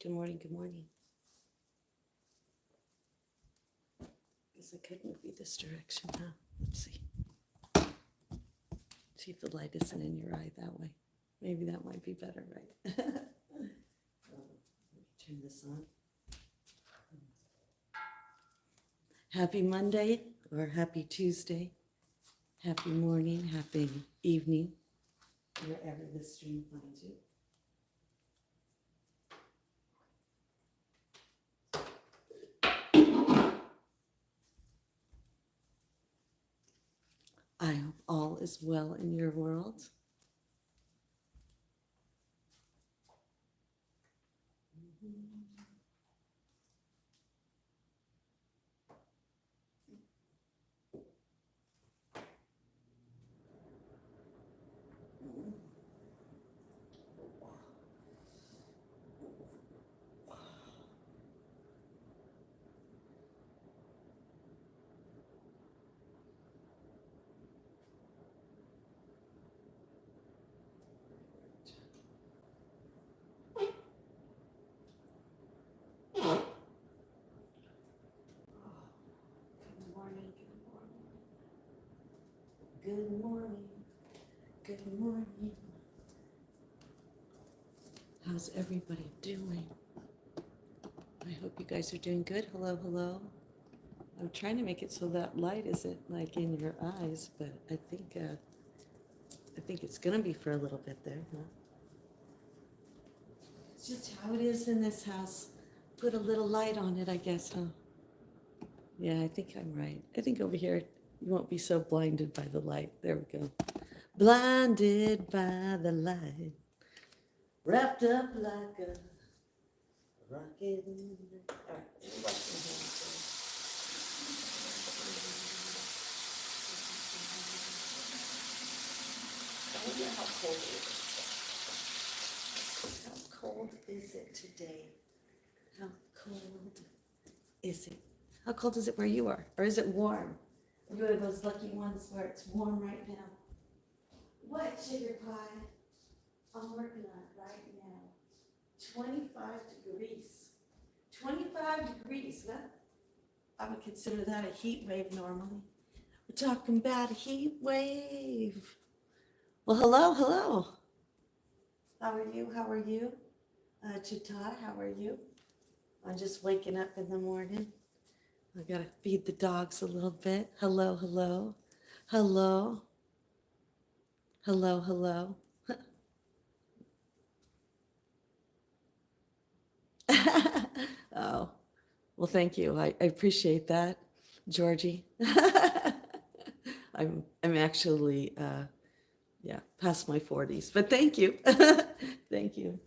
Good morning, good morning. Guess I could move you this direction, huh? Let's see. See if the light isn't in your eye that way. Maybe that might be better, right? Let me turn this on. Happy Monday or happy Tuesday. Happy morning, happy evening, wherever this stream finds you. I hope all is well in your world. Good morning, good morning. Good morning. How's everybody doing? I hope you guys are doing good. Hello, hello. I'm trying to make it so that light isn't like in your eyes, but I think it's gonna be for a little bit there, huh? It's just how it is in this house. Put a little light on it, I guess, huh? Yeah, I think I'm right. I think over here you won't be so blinded by the light. There we go. Blinded by the light, wrapped up like a rocket. All right, let me wash my hands. I wonder how cold it is. How cold is it today? How cold is it? How cold is it where you are? Or is it warm? Are you one of those lucky ones where it's warm right now? What, sugar pie? I'm working on it right now. 25 degrees. 25 degrees. Well, I would consider that a heat wave normally. We're talking about a heat wave. Well, hello, hello. How are you? How are you? Chita, how are you? I'm just waking up in the morning. I gotta feed the dogs a little bit. Hello, hello. Hello. Hello, hello. Oh, well, thank you. I appreciate that, Georgie. I'm actually past my 40s, but thank you. Thank you.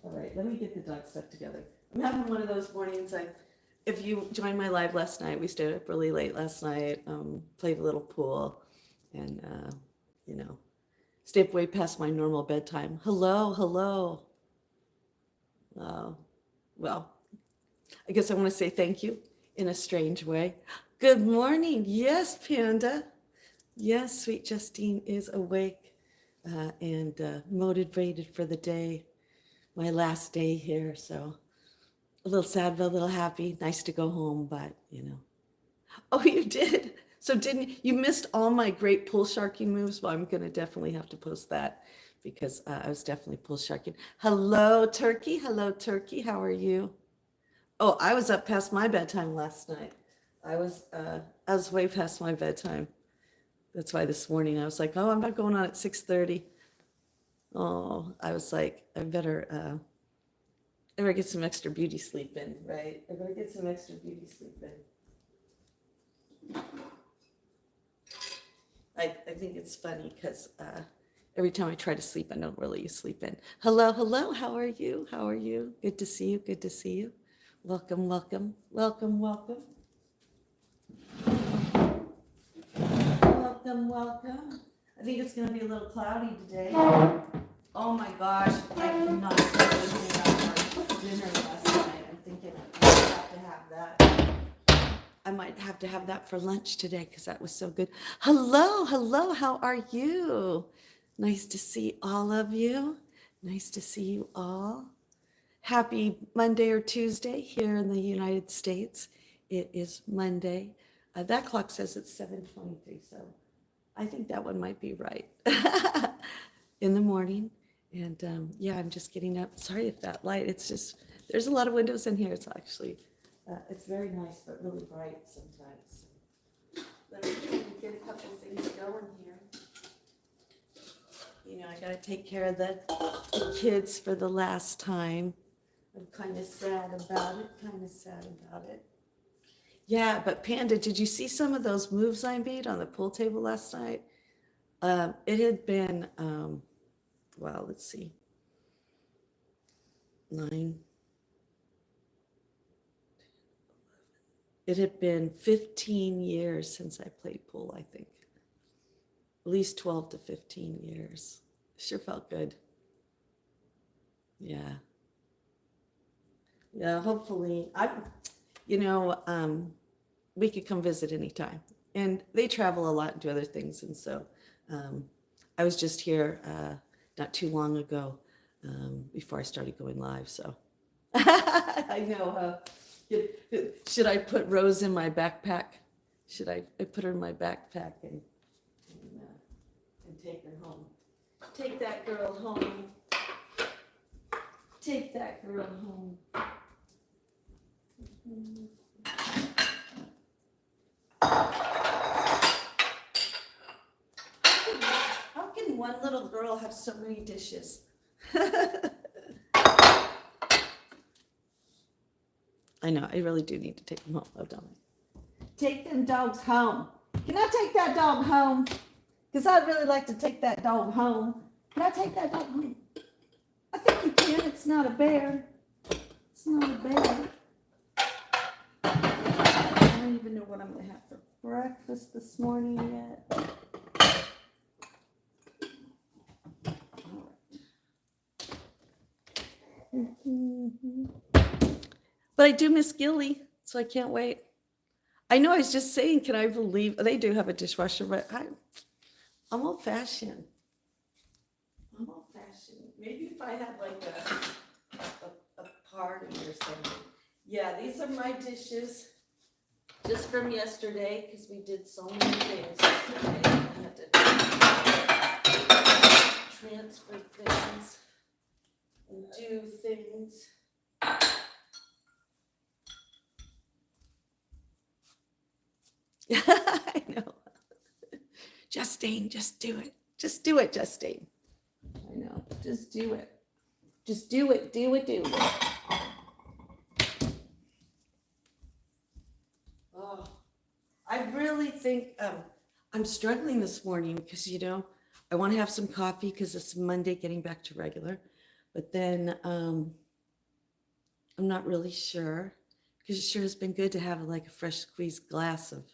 All right, let me get the dog stuff together. I'm having one of those mornings. If you joined my live last night, we stayed up really late last night, played a little pool, and stayed way past my normal bedtime. Hello, hello. Well, I guess I want to say thank you in a strange way. Good morning. Yes, Panda. Yes, sweet Justine is awake and motivated for the day. My last day here, so a little sad, but a little happy. Nice to go home, but Oh, you did? So didn't you missed all my great pull sharking moves? Well, I'm gonna definitely have to post that because I was definitely pull sharking. Hello, Turkey. Hello, Turkey. How are you? Oh, I was up past my bedtime last night. I was way past my bedtime. That's why this morning I was like, oh, I'm not going on at 6:30. Oh, I was like, I better get some extra beauty sleep in, right? I better get some extra beauty sleep in. I think it's funny because every time I try to sleep, I don't really sleep in. Hello, hello. How are you? How are you? Good to see you. Good to see you. Welcome, welcome, welcome, welcome. Welcome, welcome. I think it's going to be a little cloudy today. Oh my gosh, I cannot stop thinking about our dinner last night. I'm thinking I might have to have that. I might have to have that for lunch today because that was so good. Hello, hello, how are you? Nice to see all of you. Nice to see you all. Happy Monday or Tuesday here in the United States. It is Monday. That clock says it's 7:23, so I think that one might be right. In the morning. And yeah, I'm just getting up. Sorry if that light, it's just, there's a lot of windows in here. It's actually, it's very nice, but really bright sometimes. Let me get a couple things going here. You know, I got to take care of the kids for the last time. I'm kind of sad about it. Yeah, but Panda, did you see some of those moves I made on the pool table last night? It had been, well, let's see, 9. It had been 15 years since I played pool, I think. At least 12 to 15 years. Sure felt good. Yeah. Yeah, hopefully. We could come visit anytime. And they travel a lot and do other things. And so I was just here not too long ago before I started going live. So I know. Should I put Rose in my backpack? Should I put her in my backpack and take her home? Take that girl home. Take that girl home. How can one little girl have so many dishes? I know, I really do need to take them home, though, don't I? Take them dogs home. Can I take that dog home? Because I'd really like to take that dog home. Can I take that dog home? I think you can. It's not a bear. It's not a bear. I don't even know what I'm going to have for breakfast this morning yet. But I do miss Gilly, so I can't wait. I know, I was just saying, can I believe they do have a dishwasher, but I'm old-fashioned. Maybe if I had like a party or something. Yeah, these are my dishes just from yesterday because we did so many things yesterday. I had to transfer things and do things. I know. Justine, just do it. Just do it, Justine. I know. Just do it. Just do it. Do it. Oh, I really think I'm struggling this morning because, I want to have some coffee because it's Monday getting back to regular. But then I'm not really sure because it sure has been good to have like a fresh squeezed glass of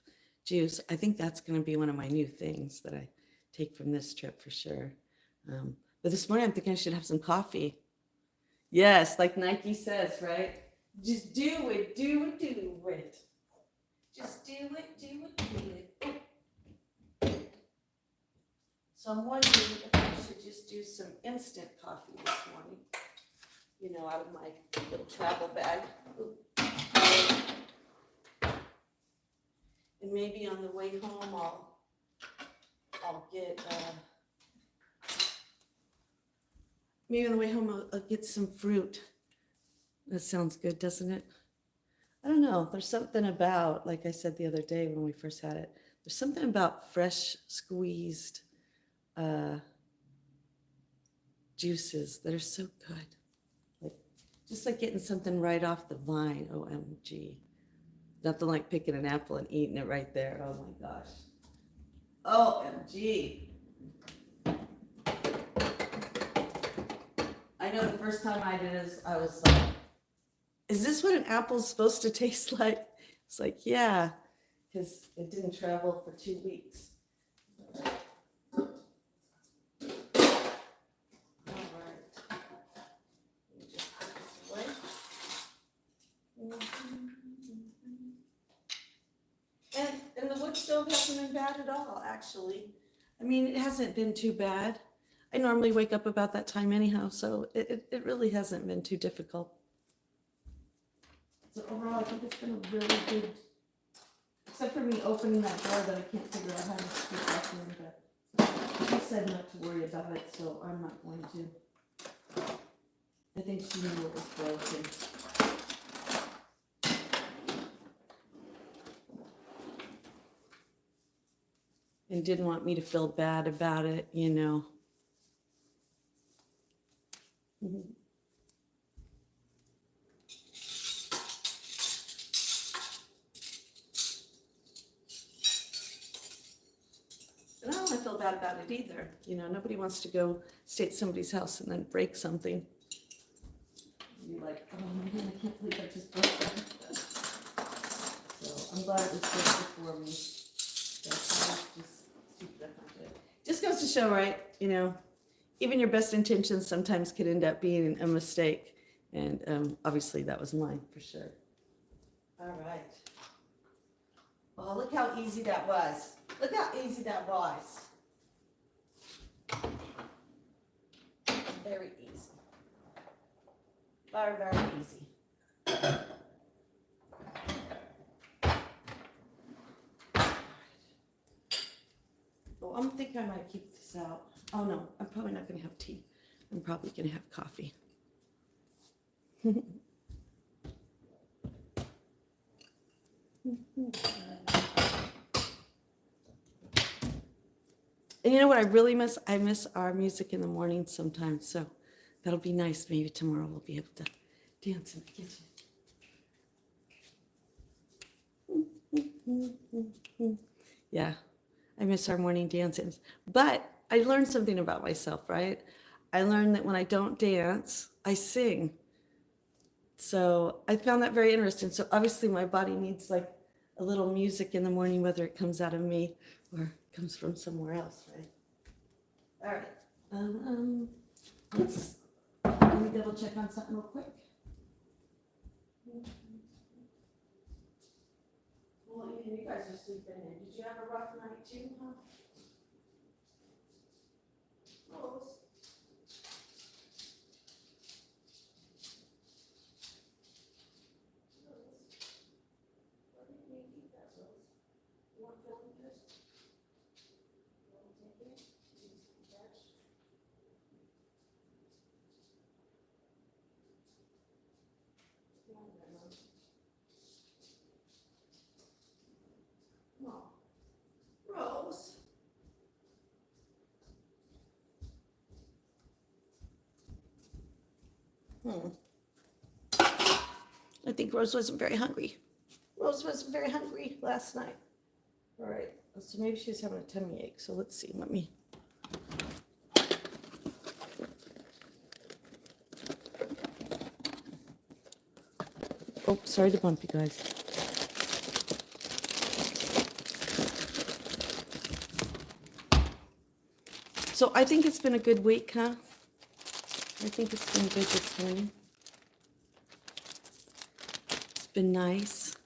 juice. I think that's going to be one of my new things that I take from this trip for sure. But this morning I'm thinking I should have some coffee. Yes, like Nike says, right? Just do it. Just do it. So I'm wondering if I should just do some instant coffee this morning. Out of my little travel bag. Ooh. And maybe on the way home I'll get maybe on the way home I'll get some fruit. That sounds good, doesn't it? I don't know. There's something about, like I said the other day when we first had it, there's something about fresh squeezed juices that are so good. Just like getting something right off the vine. OMG. Nothing like picking an apple and eating it right there. Oh my gosh. OMG. I know the first time I did this, I was like, is this what an apple's supposed to taste like? It's like, yeah, because it didn't travel for 2 weeks. All right. Let me just put this away. And the wood stove hasn't been bad at all, actually. I mean, it hasn't been too bad. I normally wake up about that time anyhow, so it really hasn't been too difficult. So overall, I think it's been a really good, except for me opening that door that I can't figure out how to get back in, but she said not to worry about it, so I'm not going to. I think she knew it was broken. And didn't want me to feel bad about it, you know. And I don't want to feel bad about it either. You know, nobody wants to go stay at somebody's house and then break something. You're like, oh man, I can't believe I just broke that. So I'm glad it was just before me. Just stupid. Just goes to show, right? You know, even your best intentions sometimes could end up being a mistake. And obviously that was mine for sure. All right. Oh, look how easy that was. Look how easy that was. Very easy. Very, very easy. Oh, I'm thinking I might keep this out. Oh no, I'm probably not going to have tea. I'm probably going to have coffee. And you know what I really miss? I miss our music in the morning sometimes. So that'll be nice. Maybe tomorrow we'll be able to dance in the kitchen. Yeah, I miss our morning dances. But I learned something about myself, right? I learned that when I don't dance, I sing. So I found that very interesting. So obviously my body needs like a little music in the morning, whether it comes out of me or comes from somewhere else, right? All right. Let me double check on something real quick. Well, you guys are sleeping in. Did you have a rough night too, huh? Rose? Why didn't you eat that, Rose? You weren't feeling good? You want to take it? You need some cash? No. Rose? I think Rose wasn't very hungry. Rose wasn't very hungry last night. All right, so maybe she's having a tummy ache. So let's see. Let me. Oh, sorry to bump you guys. So I think it's been a good week, huh? I think it's been good this morning. It's been nice.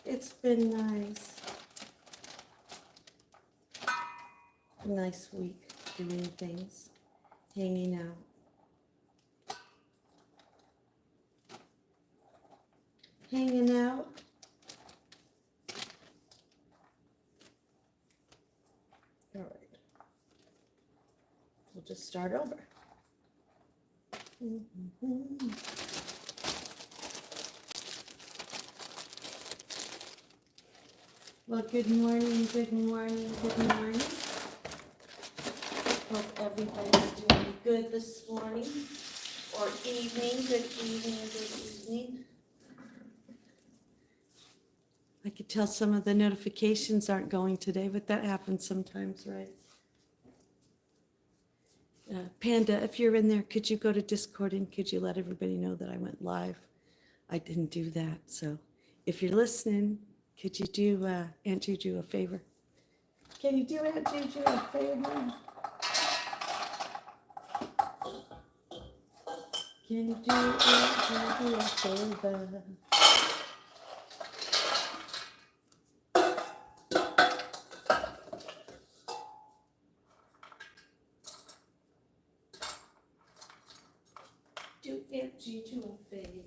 It's been nice. A nice week doing things, hanging out. Hanging out. All right. We'll just start over. Well, good morning, good morning, good morning. Hope everybody's doing good this morning or evening. Good evening, good evening. I could tell some of the notifications aren't going today, but that happens sometimes, right? Panda, if you're in there, could you go to Discord and could you let everybody know that I went live? I didn't do that. So if you're listening, could you do Aunt Juju a favor? Can you do Aunt Juju a favor? Can you do Aunt Juju a favor? Do Aunt G to a favor.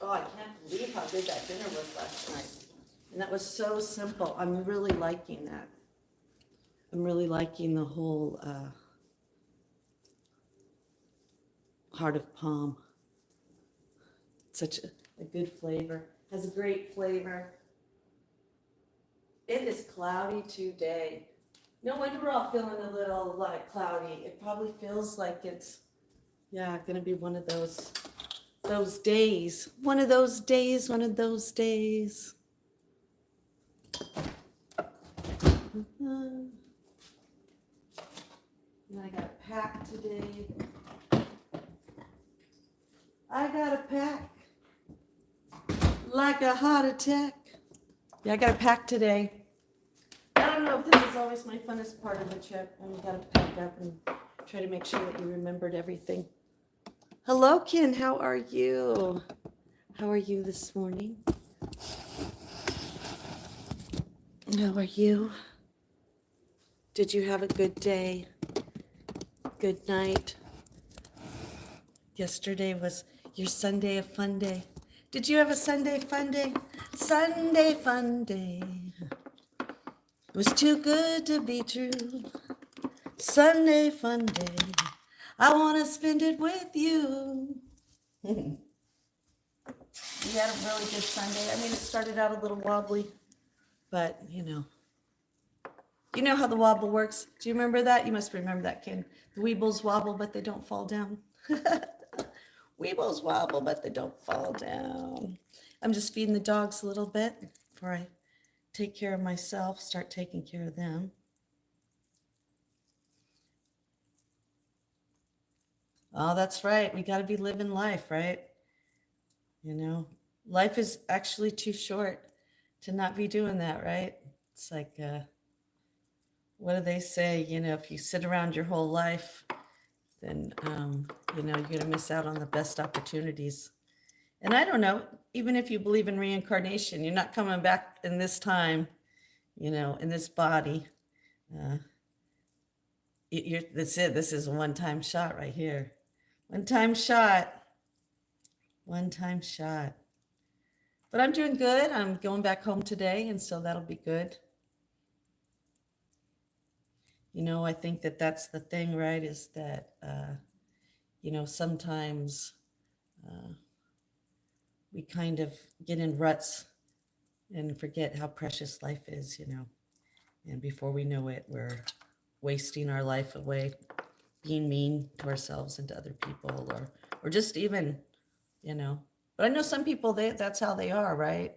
Oh, I can't believe how good that dinner was last night. And that was so simple. I'm really liking that. I'm really liking the whole heart of palm. Such a good flavor. Has a great flavor. It is cloudy today. No wonder we're all feeling a little cloudy. It probably feels like it's, yeah, gonna be one of those days. One of those days, one of those days. And I got a pack today. I got a pack like a heart attack. Yeah, I got a pack today. I don't know if this is always my funnest part of the trip. I got to pack up and try to make sure that you remembered everything. Hello, Ken. How are you? How are you this morning? How are you? Did you have a good day? Good night? Yesterday was your Sunday of fun day. Did you have a Sunday fun day? Sunday fun day. It was too good to be true. Sunday fun day. I want to spend it with you. You had a really good Sunday. I mean, it started out a little wobbly, but you know how the wobble works. Do you remember that? You must remember that, Ken. The weebles wobble, but they don't fall down. Weebles wobble, but they don't fall down. I'm just feeding the dogs a little bit before I take care of myself, start taking care of them. Oh, that's right. We got to be living life, right? Life is actually too short to not be doing that, right? It's like, what do they say? If you sit around your whole life, then, you're going to miss out on the best opportunities. And I don't know, even if you believe in reincarnation, you're not coming back in this time, in this body. That's it. This is a one-time shot right here. One-time shot. One-time shot. But I'm doing good. I'm going back home today, and so that'll be good. I think that that's the thing, right? Is that, sometimes we kind of get in ruts and forget how precious life is, And before we know it, we're wasting our life away, being mean to ourselves and to other people, or just even, But I know some people, that's how they are, right?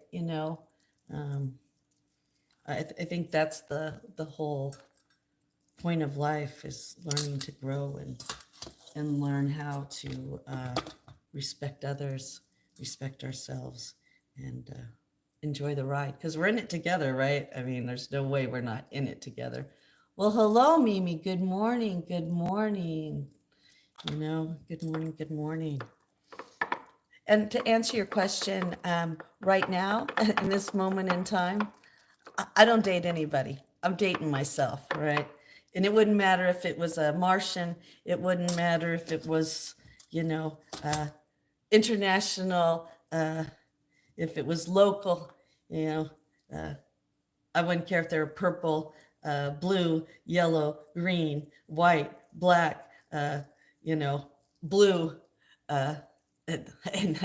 I think that's the whole point of life, is learning to grow and learn how to respect others, respect ourselves, and enjoy the ride, because we're in it together, right? I mean, there's no way we're not in it together. Well, hello, Mimi. Good morning. Good morning. Good morning. Good morning. And to answer your question, right now, in this moment in time, I don't date anybody. I'm dating myself, right? And it wouldn't matter if it was a Martian. It wouldn't matter if it was, international, if it was local, I wouldn't care if they were purple, blue, yellow, green, white, black, blue. And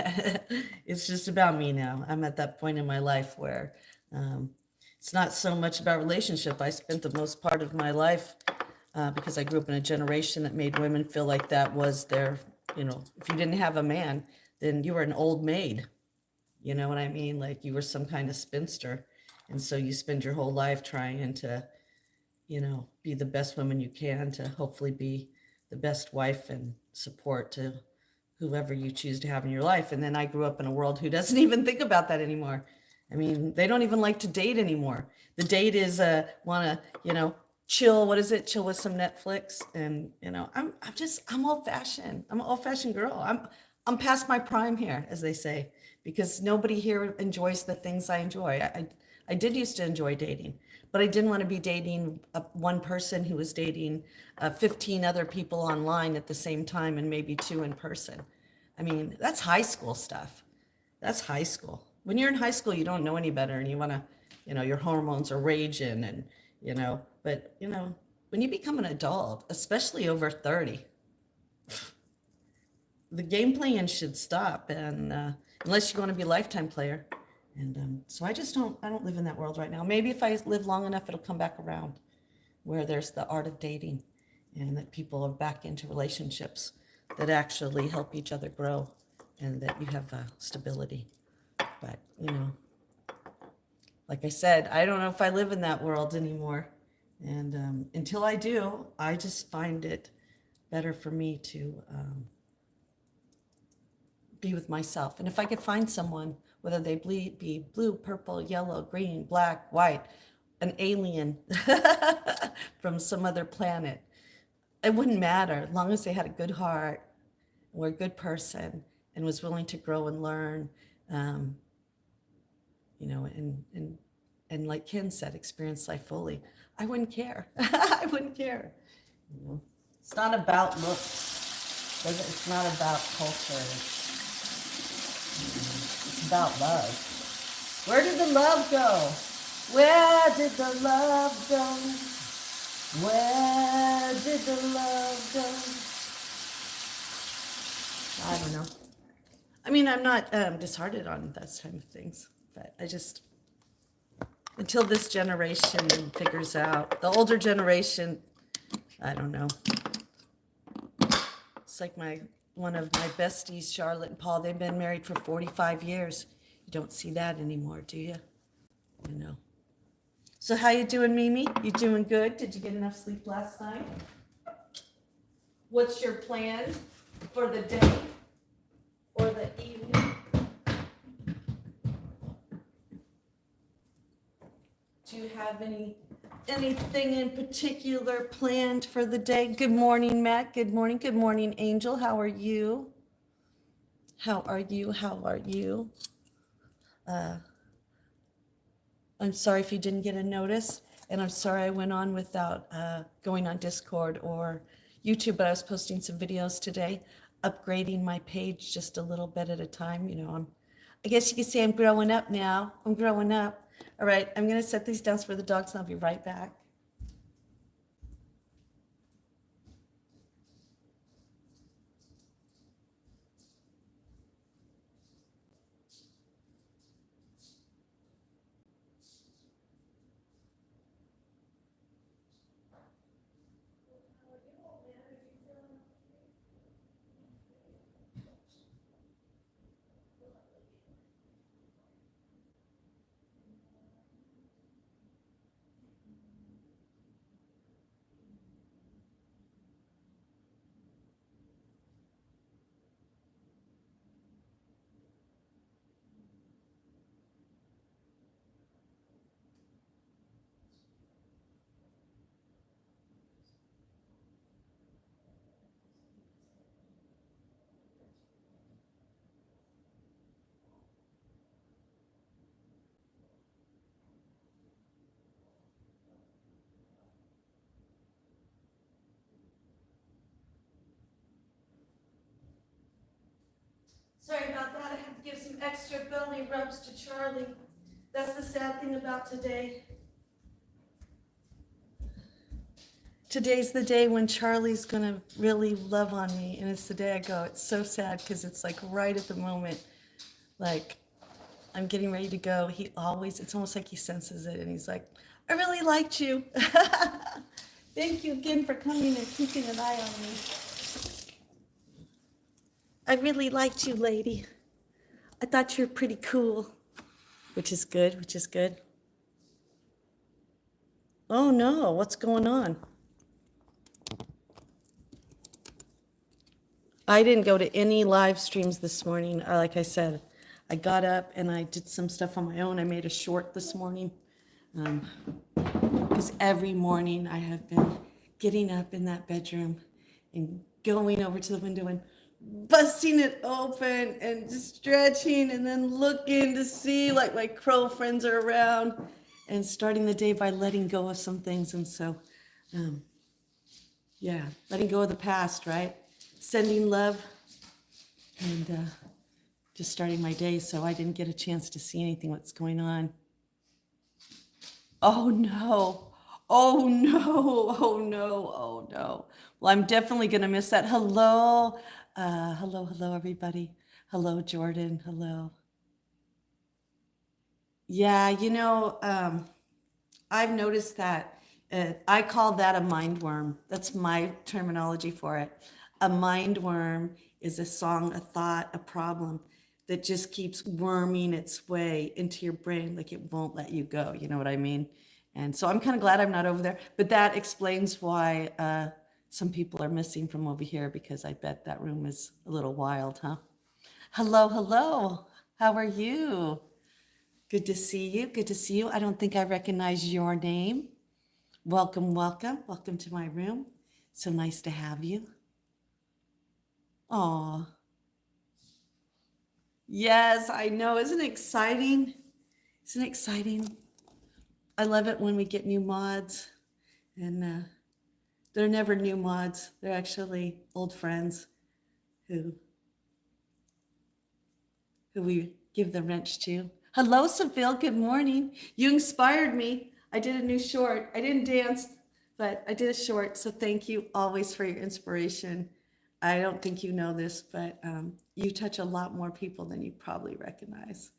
it's just about me now. I'm at that point in my life where it's not so much about relationship. I spent the most part of my life because I grew up in a generation that made women feel like that was their, if you didn't have a man, then you were an old maid. You know what I mean? Like you were some kind of spinster. And so you spend your whole life trying to, be the best woman you can, to hopefully be the best wife and support to whoever you choose to have in your life. And then I grew up in a world who doesn't even think about that anymore. I mean, they don't even like to date anymore. The date is want to, chill. What is it? Chill with some Netflix. And, I'm old fashioned. I'm an old fashioned girl. I'm past my prime here, as they say, because nobody here enjoys the things I enjoy. I did used to enjoy dating, but I didn't want to be dating one person who was dating 15 other people online at the same time and maybe two in person. I mean, that's high school stuff. That's high school. When you're in high school, you don't know any better and you want to, your hormones are raging and, but, when you become an adult, especially over 30, the game playing should stop. And unless you want to be a lifetime player. And so I don't live in that world right now. Maybe if I live long enough, it'll come back around where there's the art of dating and that people are back into relationships that actually help each other grow and that you have stability. But, like I said, I don't know if I live in that world anymore. And until I do, I just find it better for me to be with myself. And if I could find someone, whether they be blue, purple, yellow, green, black, white, an alien from some other planet, it wouldn't matter as long as they had a good heart, were a good person, and was willing to grow and learn, and like Ken said, experience life fully. I wouldn't care. I wouldn't care. It's not about looks. It's not about culture. It's about love. Where did the love go? Where did the love go? Where did the love go? I don't know. I mean, I'm not disheartened on those type of things, but I just, until this generation figures out, the older generation, I don't know. It's like one of my besties, Charlotte and Paul, they've been married for 45 years. You don't see that anymore, do you? So how you doing, Mimi? You doing good? Did you get enough sleep last night? What's your plan for the day or the evening? Do you have anything in particular planned for the day? Good morning, Matt. Good morning. Good morning, Angel. How are you? How are you? How are you? I'm sorry if you didn't get a notice, and I'm sorry I went on without going on Discord or YouTube, but I was posting some videos today, upgrading my page just a little bit at a time. I guess you could say I'm growing up now. I'm growing up. All right, I'm going to set these down for the dogs, and I'll be right back. Sorry about that. I have to give some extra belly rubs to Charlie. That's the sad thing about today. Today's the day when Charlie's going to really love on me, and it's the day I go. It's so sad because it's like right at the moment, like I'm getting ready to go. It's almost like he senses it, and he's like, I really liked you. Thank you again for coming and keeping an eye on me. I really liked you, lady. I thought you were pretty cool, which is good, which is good. Oh no, what's going on? I didn't go to any live streams this morning. Like I said, I got up and I did some stuff on my own. I made a short this morning because every morning I have been getting up in that bedroom and going over to the window and busting it open and stretching and then looking to see like my crow friends are around and starting the day by letting go of some things. And so, yeah, letting go of the past, right? Sending love and just starting my day. So I didn't get a chance to see anything what's going on. Oh no. Oh no. Oh no. Oh no. Well, I'm definitely going to miss that. Hello. Hello, everybody. Hello, Jordan. Hello. Yeah, I've noticed that. I call that a mind worm. That's my terminology for it. A mind worm is a song, a thought, a problem that just keeps worming its way into your brain, like it won't let you go. You know what I mean? And so I'm kind of glad I'm not over there. But that explains why some people are missing from over here, because I bet that room is a little wild, huh? Hello, hello. How are you? Good to see you. Good to see you. I don't think I recognize your name. Welcome, welcome. Welcome to my room. So nice to have you. Oh, yes, I know. Isn't it exciting? Isn't it exciting? I love it when we get new mods, and they're never new mods. They're actually old friends who we give the wrench to. Hello, Seville. Good morning. You inspired me. I did a new short. I didn't dance, but I did a short. So thank you always for your inspiration. I don't think you know this, but you touch a lot more people than you probably recognize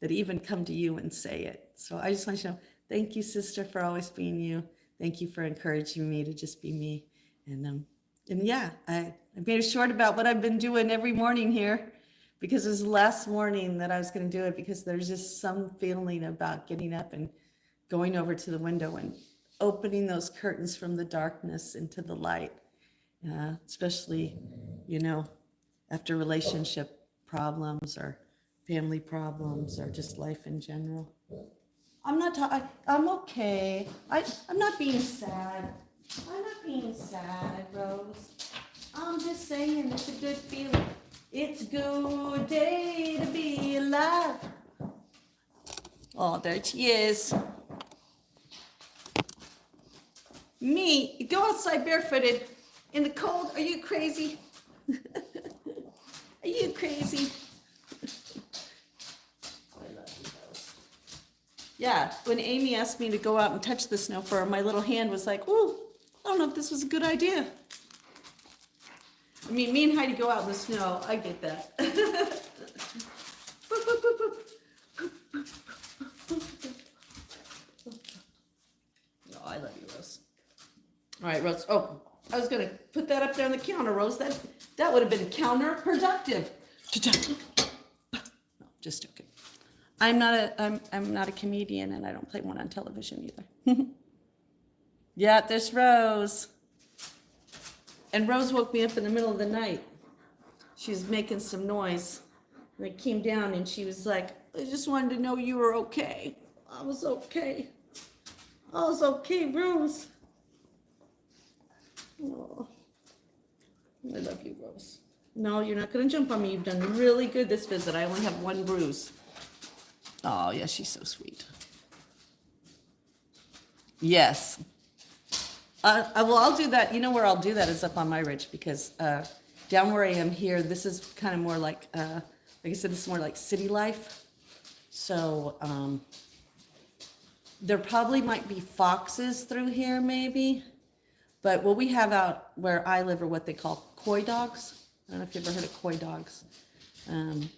that even come to you and say it. So I just want you to know, thank you, sister, for always being you. Thank you for encouraging me to just be me. And yeah, I made a short about what I've been doing every morning here, because it was last morning that I was going to do it, because there's just some feeling about getting up and going over to the window and opening those curtains from the darkness into the light, especially, you know, after relationship problems or family problems or just life in general. I'm okay. I'm not being sad. I'm not being sad, Rose. I'm just saying it's a good feeling. It's a good day to be alive. Oh, there she is. Me, go outside barefooted in the cold. Are you crazy? Are you crazy? I love you, Rose. Yeah, when Amy asked me to go out and touch the snow for her, my little hand was like, ooh, I don't know if this was a good idea. I mean, me and Heidi go out in the snow. I get that. No, I love you, Rose. All right, Rose. Oh, I was gonna put that up there on the counter, Rose. That would have been counterproductive. No, just joking. I'm not a comedian, and I don't play one on television either. Yeah, there's Rose. And Rose woke me up in the middle of the night. She was making some noise. And I came down and she was like, I just wanted to know you were okay. I was okay. I was okay, Rose. Oh, I love you, Rose. No, you're not going to jump on me. You've done really good this visit. I only have one bruise. Oh, yeah, she's so sweet. Yes. Well, I'll do that. You know where I'll do that is up on my ridge, because down where I am here, this is kind of more like I said, this is more like city life. So there probably might be foxes through here, maybe. But what we have out where I live are what they call coy dogs. I don't know if you've ever heard of coy dogs.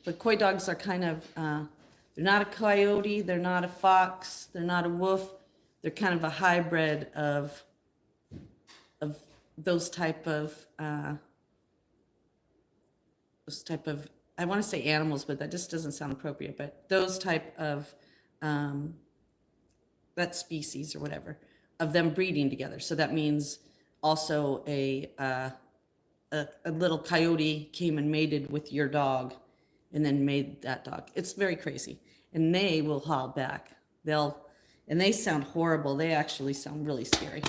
But coy dogs are kind of, they're not a coyote, they're not a fox, they're not a wolf. They're kind of a hybrid of those type of, I want to say animals, but that just doesn't sound appropriate. But those type of, that species or whatever, of them breeding together. So that means also a little coyote came and mated with your dog and then made that dog. It's very crazy. And they will howl back. And they sound horrible. They actually sound really scary.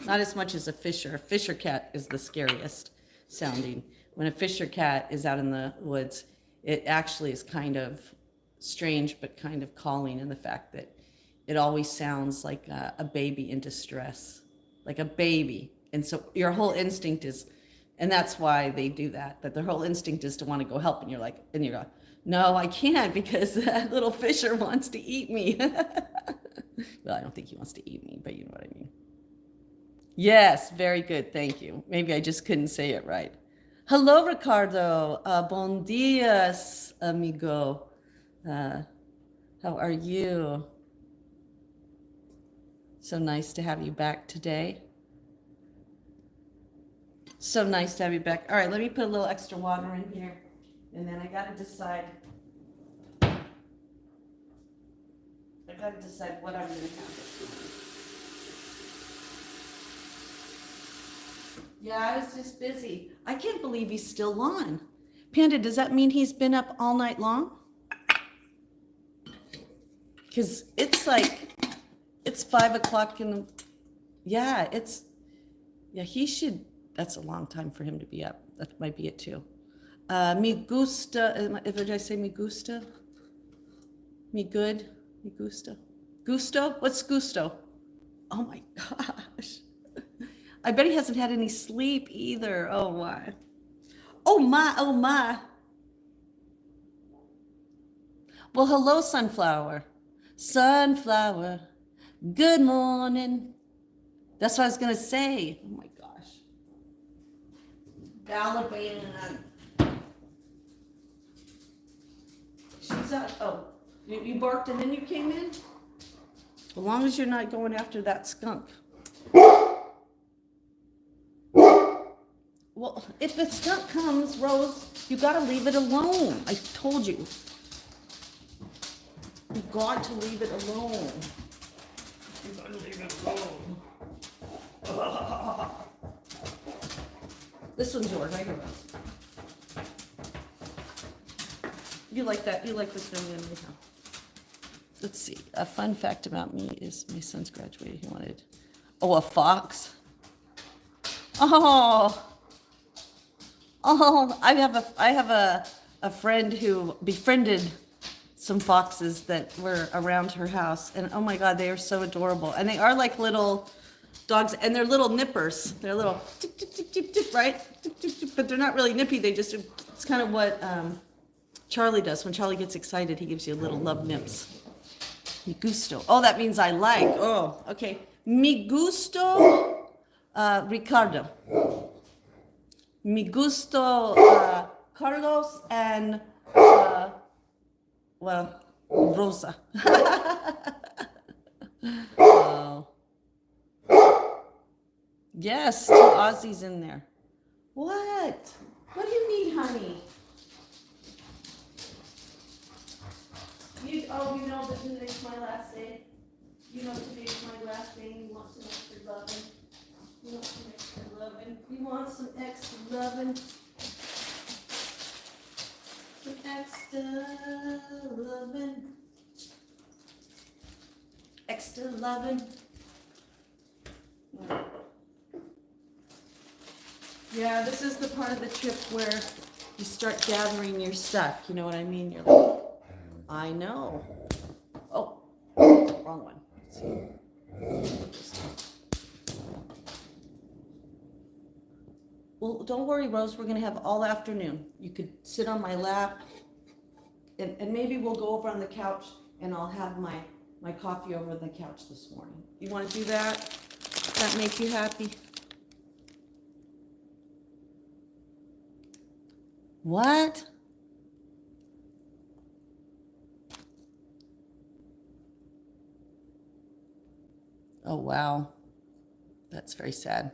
Not as much as a fisher. A fisher cat is the scariest sounding. When a fisher cat is out in the woods, it actually is kind of strange, but kind of calling in the fact that it always sounds like a baby in distress, like a baby. And so your whole instinct is, and that's why they do that, that their whole instinct is to want to go help. And you're like, and you go, no, I can't because that little fisher wants to eat me. Well, I don't think he wants to eat me, but you know what I mean. Yes, very good. Thank you. Maybe I just couldn't say it right. Hello, Ricardo. Bon dias, amigo. Uh, how are you? So nice to have you back today. So nice to have you back. All right, let me put a little extra water in here. And then I got to decide what I'm going to have. Yeah, I was just busy. I can't believe he's still on. Panda, does that mean he's been up all night long? Because it's 5 o'clock in the, yeah, he should, that's a long time for him to be up. That might be it too. Me gusta, did I say me gusta? Me good? Me gusta? Gusto? What's gusto? Oh my gosh. I bet he hasn't had any sleep either. Oh my. Oh my, oh my. Well, hello, Sunflower. Sunflower, good morning. That's what I was going to say. Oh my gosh. Alabama. She's up. Oh, you barked and then you came in? As long as you're not going after that skunk. Well, if the skunk comes, Rose, you got to leave it alone. I told you. You got to leave it alone. You got to leave it alone. This one's yours, right here, Rose. You like that? You like this one, anyhow. Let's see. A fun fact about me is my son's graduated. He wanted, a fox. Oh, I have a friend who befriended some foxes that were around her house, and oh my God, they are so adorable. And they are like little dogs, and they're little nippers. They're little tip, tip, tip, tip, tip, right? Tip, tip, tip, but they're not really nippy. It's kind of what Charlie does. When Charlie gets excited, he gives you little love nips. Mi gusto. Oh, that means I like. Oh, okay. Mi gusto, Ricardo. Mi gusto, Carlos, and, Rosa. Oh. Yes, 2 Aussies in there. What? What do you need, honey? You know that today's my last day? You know today's my last day and you want some extra loving? You want some extra loving? You want some extra loving? Some extra loving? Extra loving? Yeah, this is the part of the trip where you start gathering your stuff. You know what I mean? You're like, I know. Oh, wrong one. Let's see. Well, don't worry, Rose. We're going to have all afternoon. You could sit on my lap, and maybe we'll go over on the couch, and I'll have my coffee over on the couch this morning. You want to do that? Does that make you happy? What? Oh, wow. That's very sad.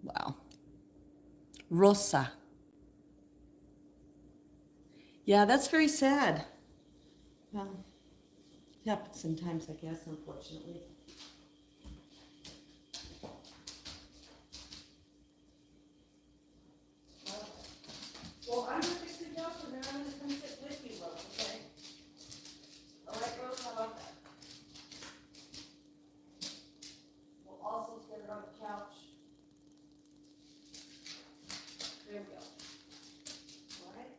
Wow. Rosa. Yeah, that's very sad. Well, it happens sometimes, I guess, unfortunately. Well, I'm going to fix it up, and then I'm going to come sit with you, Rose, okay? All right, Rose, how about that? We'll also get it on the couch. There we go. All right?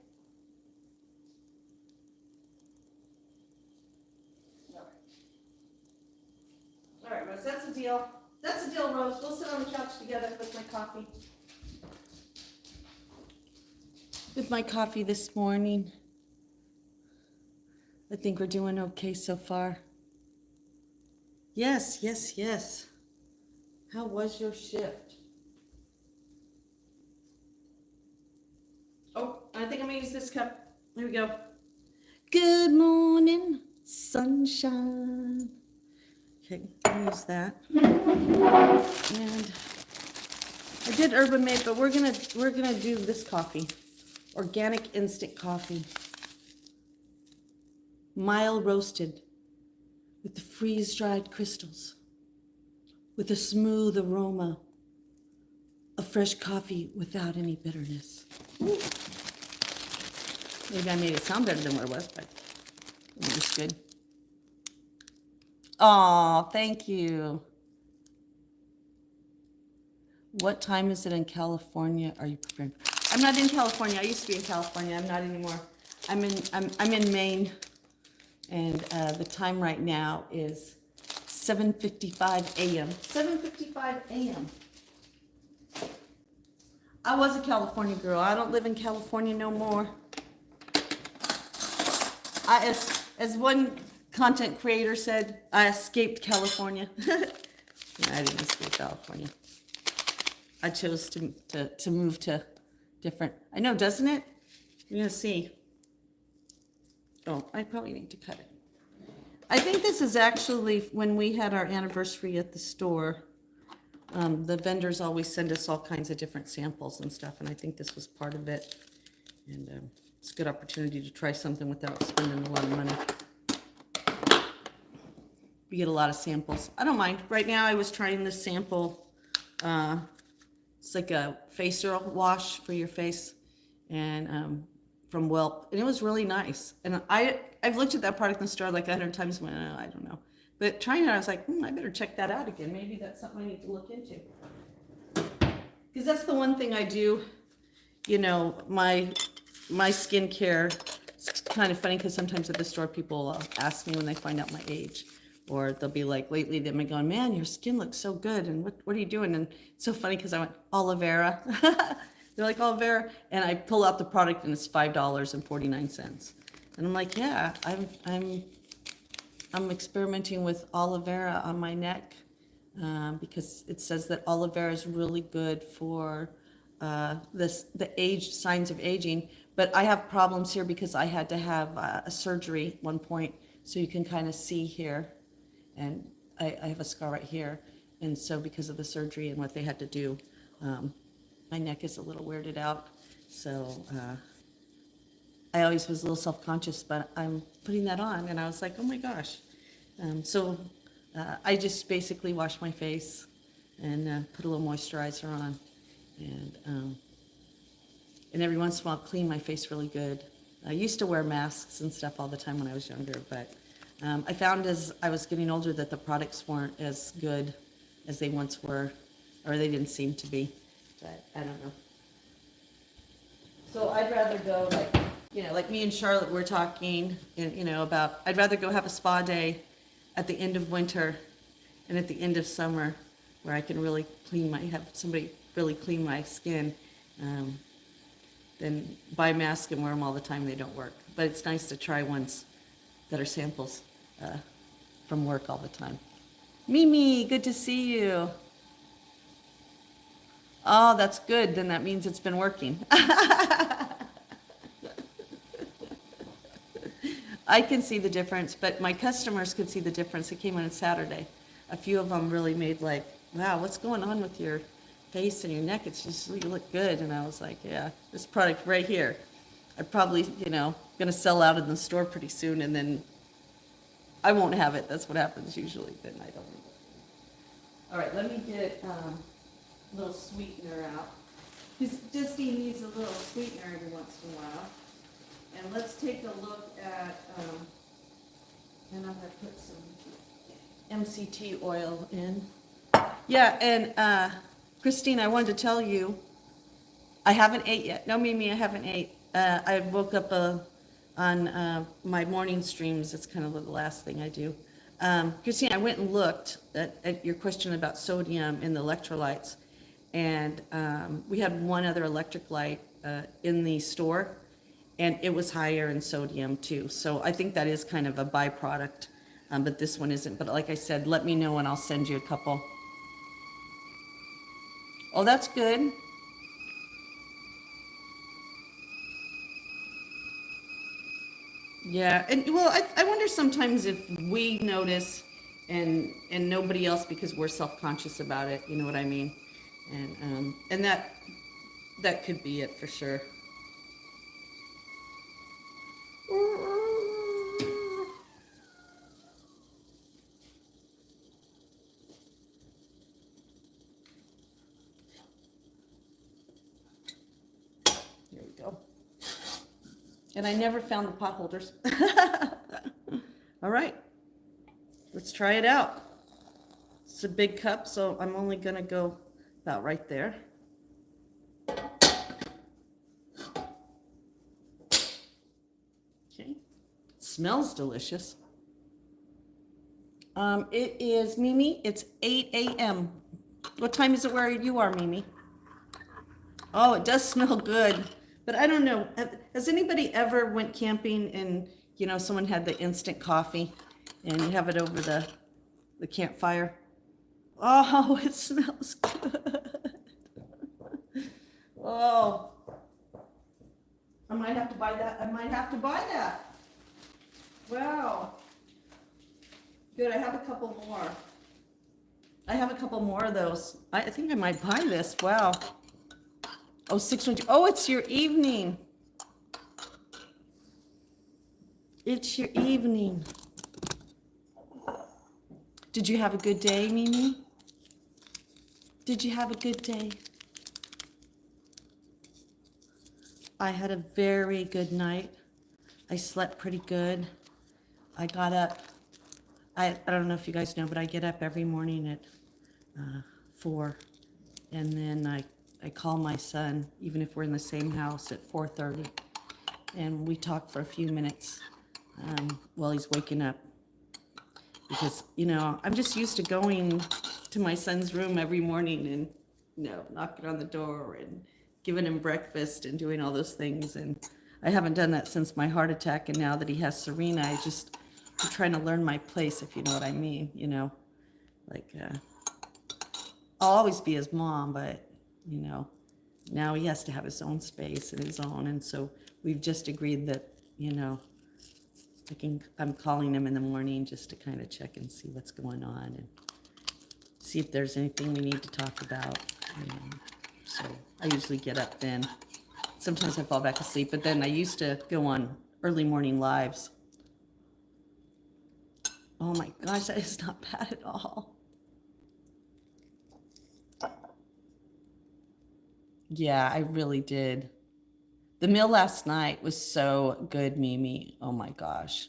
deal. That's the deal, Rose. We'll sit on the couch together with my coffee. With my coffee this morning. I think we're doing okay so far. Yes, yes, yes. How was your shift? Oh, I think I'm gonna use this cup. There we go. Good morning, sunshine. Okay, I'll use that. And I did Urban Made, but we're gonna do this coffee. Organic instant coffee. Mild roasted with the freeze-dried crystals, with a smooth aroma of fresh coffee without any bitterness. Ooh. Maybe I made it sound better than what it was, but it was good. Oh, thank you. What time is it in California? Are you preparing? I'm not in California. I used to be in California. I'm not anymore. I'm in Maine, and the time right now is 7:55 a.m. 7:55 a.m. I was a California girl. I don't live in California no more. As one content creator said, I escaped California. I didn't escape California. I chose to move to different. I know, doesn't it? You're gonna see. Oh, I probably need to cut it. I think this is actually when we had our anniversary at the store. The vendors always send us all kinds of different samples and stuff, and I think this was part of it. And it's a good opportunity to try something without spending a lot of money. We get a lot of samples. I don't mind. Right now I was trying this sample. It's like a facial wash for your face, and from Whelp, and it was really nice. And I've looked at that product in the store like 100 times, and I don't know. But trying it, I was like, I better check that out again. Maybe that's something I need to look into. Because that's the one thing I do. You know, my skincare. It's kind of funny because sometimes at the store people ask me when they find out my age. Or they'll be like, lately they've been going, man, your skin looks so good. And what are you doing? And it's so funny because I went, aloe vera. They're like, aloe vera. And I pull out the product and it's $5.49. And I'm like, yeah, I'm experimenting with aloe vera on my neck because it says that aloe vera is really good for the age signs of aging. But I have problems here because I had to have a surgery at one point. So you can kind of see here. And I have a scar right here. And so because of the surgery and what they had to do, my neck is a little weirded out. So I always was a little self-conscious, but I'm putting that on. And I was like, oh my gosh. So I just basically wash my face and put a little moisturizer on. And every once in a while clean my face really good. I used to wear masks and stuff all the time when I was younger, but I found as I was getting older that the products weren't as good as they once were, or they didn't seem to be, but I don't know. So I'd rather go like me and Charlotte were talking, about, I'd rather go have a spa day at the end of winter and at the end of summer where I can really have somebody really clean my skin than buy masks and wear them all the time. They don't work, but it's nice to try ones that are samples from work all the time. Mimi, good to see you. Oh, that's good. Then that means it's been working. I can see the difference, but my customers could see the difference. It came on Saturday. A few of them really made like, wow, what's going on with your face and your neck? It's just, you look good. And I was like, yeah, this product right here. I'm probably, going to sell out in the store pretty soon, and then I won't have it. That's what happens usually. Then I don't need it. All right, let me get a little sweetener out. Because Justine needs a little sweetener every once in a while. And let's take a look at, and I'm going to put some MCT oil in. Yeah, and Christine, I wanted to tell you, I haven't ate yet. No, Mimi, I haven't ate. I woke up on my morning streams. It's kind of the last thing I do. Christine, I went and looked at your question about sodium in the electrolytes, and we had one other electric light in the store, and it was higher in sodium too. So I think that is kind of a byproduct, but this one isn't. But like I said, let me know and I'll send you a couple. Oh, that's good. Yeah, and well, I wonder sometimes if we notice and nobody else because we're self-conscious about it. You know what I mean? And that could be it for sure. Here we go. And I never found the pot holders. All right, let's try it out. It's a big cup, so I'm only gonna go about right there. Okay, smells delicious. It is, Mimi, it's 8 a.m. What time is it where you are, Mimi? Oh, it does smell good, but I don't know. Has anybody ever went camping and, someone had the instant coffee and you have it over the campfire? Oh, it smells good. Oh, I might have to buy that. Wow. Good, I have a couple more. I have a couple more of those. I think I might buy this. Wow. Oh, 6:20. Oh, it's your evening. It's your evening. Did you have a good day, Mimi? Did you have a good day? I had a very good night. I slept pretty good. I got up. I don't know if you guys know, but I get up every morning at 4, and then I call my son, even if we're in the same house, at 4:30, and we talk for a few minutes while he's waking up. Because, I'm just used to going to my son's room every morning and, knocking on the door and giving him breakfast and doing all those things. And I haven't done that since my heart attack. And now that he has Serena, I'm trying to learn my place, if you know what I mean, like, I'll always be his mom, but, now he has to have his own space and his own. And so we've just agreed that, I'm calling him in the morning just to kind of check and see what's going on and see if there's anything we need to talk about. So I usually get up then. Sometimes I fall back asleep, but then I used to go on early morning lives. Oh my gosh, that is not bad at all. Yeah, I really did. The meal last night was so good, Mimi. Oh my gosh.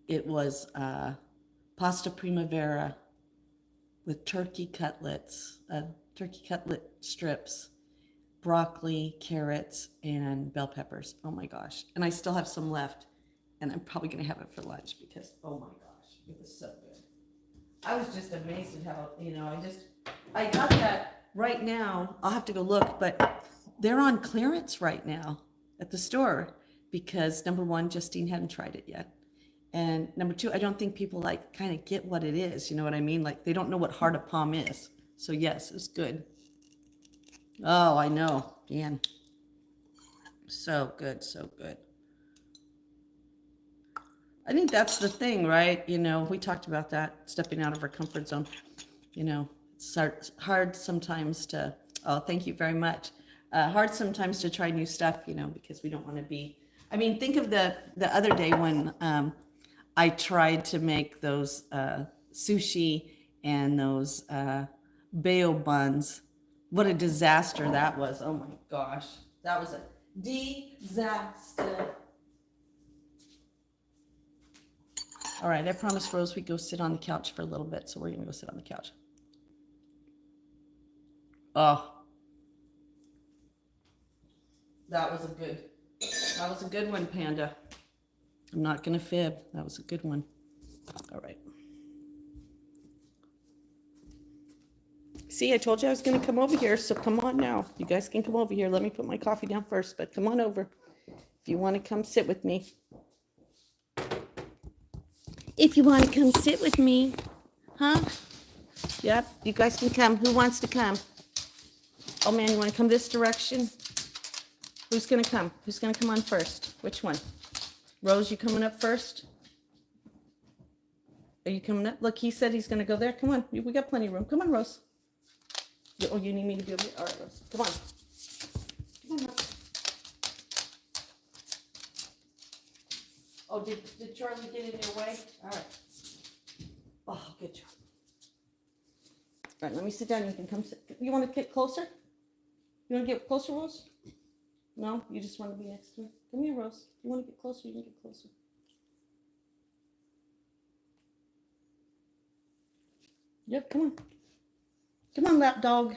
It was pasta primavera with turkey cutlet strips, broccoli, carrots, and bell peppers. Oh my gosh. And I still have some left. And I'm probably going to have it for lunch because, oh my gosh, it was so good. I was just amazed at how, I got that right now. I'll have to go look, but they're on clearance right now at the store because number one, Justine hadn't tried it yet. And number two, I don't think people kind of get what it is. You know what I mean? Like they don't know what heart of palm is. So yes, it's good. Oh, I know, Dan. So good, so good. I think that's the thing, right? We talked about that, stepping out of our comfort zone. It's hard sometimes to, oh, thank you very much. Hard sometimes to try new stuff, because we don't want to be, think of the other day when I tried to make those sushi and those bao buns. What a disaster that was. Oh my gosh. That was a disaster. All right, I promised Rose we'd go sit on the couch for a little bit, so we're going to go sit on the couch. Oh, that was a good one, Panda. I'm not going to fib. That was a good one. All right. See, I told you I was going to come over here, so come on now. You guys can come over here. Let me put my coffee down first, but come on over if you want to come sit with me. If you want to come sit with me, huh? Yep, you guys can come. Who wants to come? Oh man, you want to come this direction? Who's going to come? Who's going to come on first? Which one? Rose, you coming up first? Are you coming up? Look, he said he's going to go there. Come on. We got plenty of room. Come on, Rose. Oh, you need me to be over here? All right, Rose. Come on. Come on, Rose. Oh, did Charlie get in your way? All right. Oh, good job. All right, let me sit down. You can come sit. You want to get closer? You want to get closer, Rose? No? You just want to be next to me? Come here, Rose. You want to get closer? You can get closer. Yep, come on. Come on, lap dog.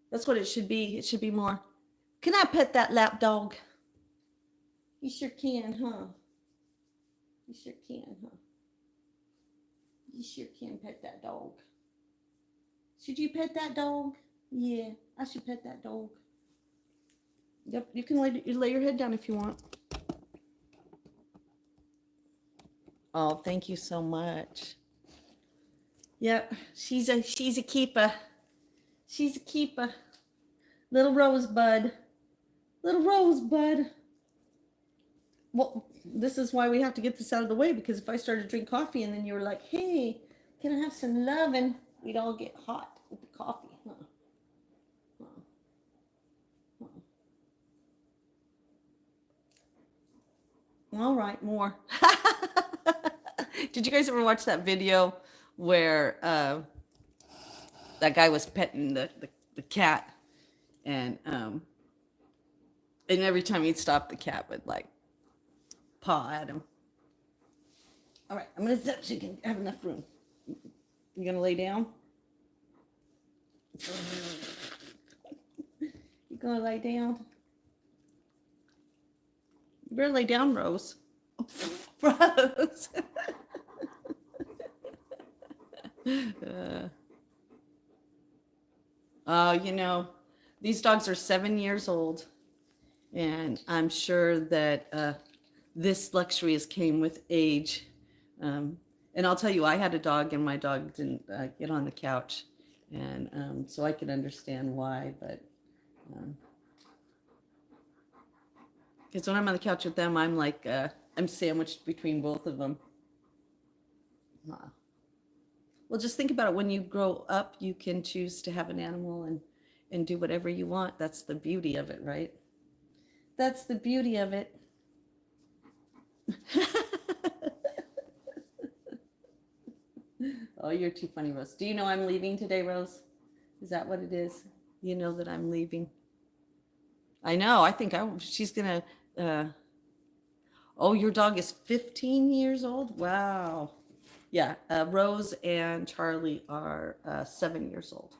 That's what it should be. It should be more. Can I pet that lap dog? You sure can, huh? You sure can, huh? You sure can pet that dog. Should you pet that dog? Yeah, I should pet that dog. Yep, you can lay your head down if you want. Oh, thank you so much. Yep, she's a keeper. She's a keeper. Little rosebud. Little rosebud. Well, this is why we have to get this out of the way, because if I started to drink coffee and then you were like, hey, can I have some lovin'? We'd all get hot with the coffee. All right, more. Did you guys ever watch that video where that guy was petting the cat, and every time he'd stop, the cat would like paw at him. All right, I'm gonna zip so you can have enough room. You gonna lay down? You gonna lay down? You better lay down, Rose. Rose. You know, these dogs are 7 years old, and I'm sure that this luxury has came with age. And I'll tell you, I had a dog, and my dog didn't get on the couch, and so I can understand why. But because when I'm on the couch with them, I'm like I'm sandwiched between both of them. Well, just think about it. When you grow up, you can choose to have an animal and do whatever you want. That's the beauty of it, right? That's the beauty of it. Oh, you're too funny, Rose. Do you know I'm leaving today, Rose? Is that what it is? You know that I'm leaving. I know. I think she's gonna. Oh, your dog is 15 years old? Wow. Yeah, Rose and Charlie are 7 years old.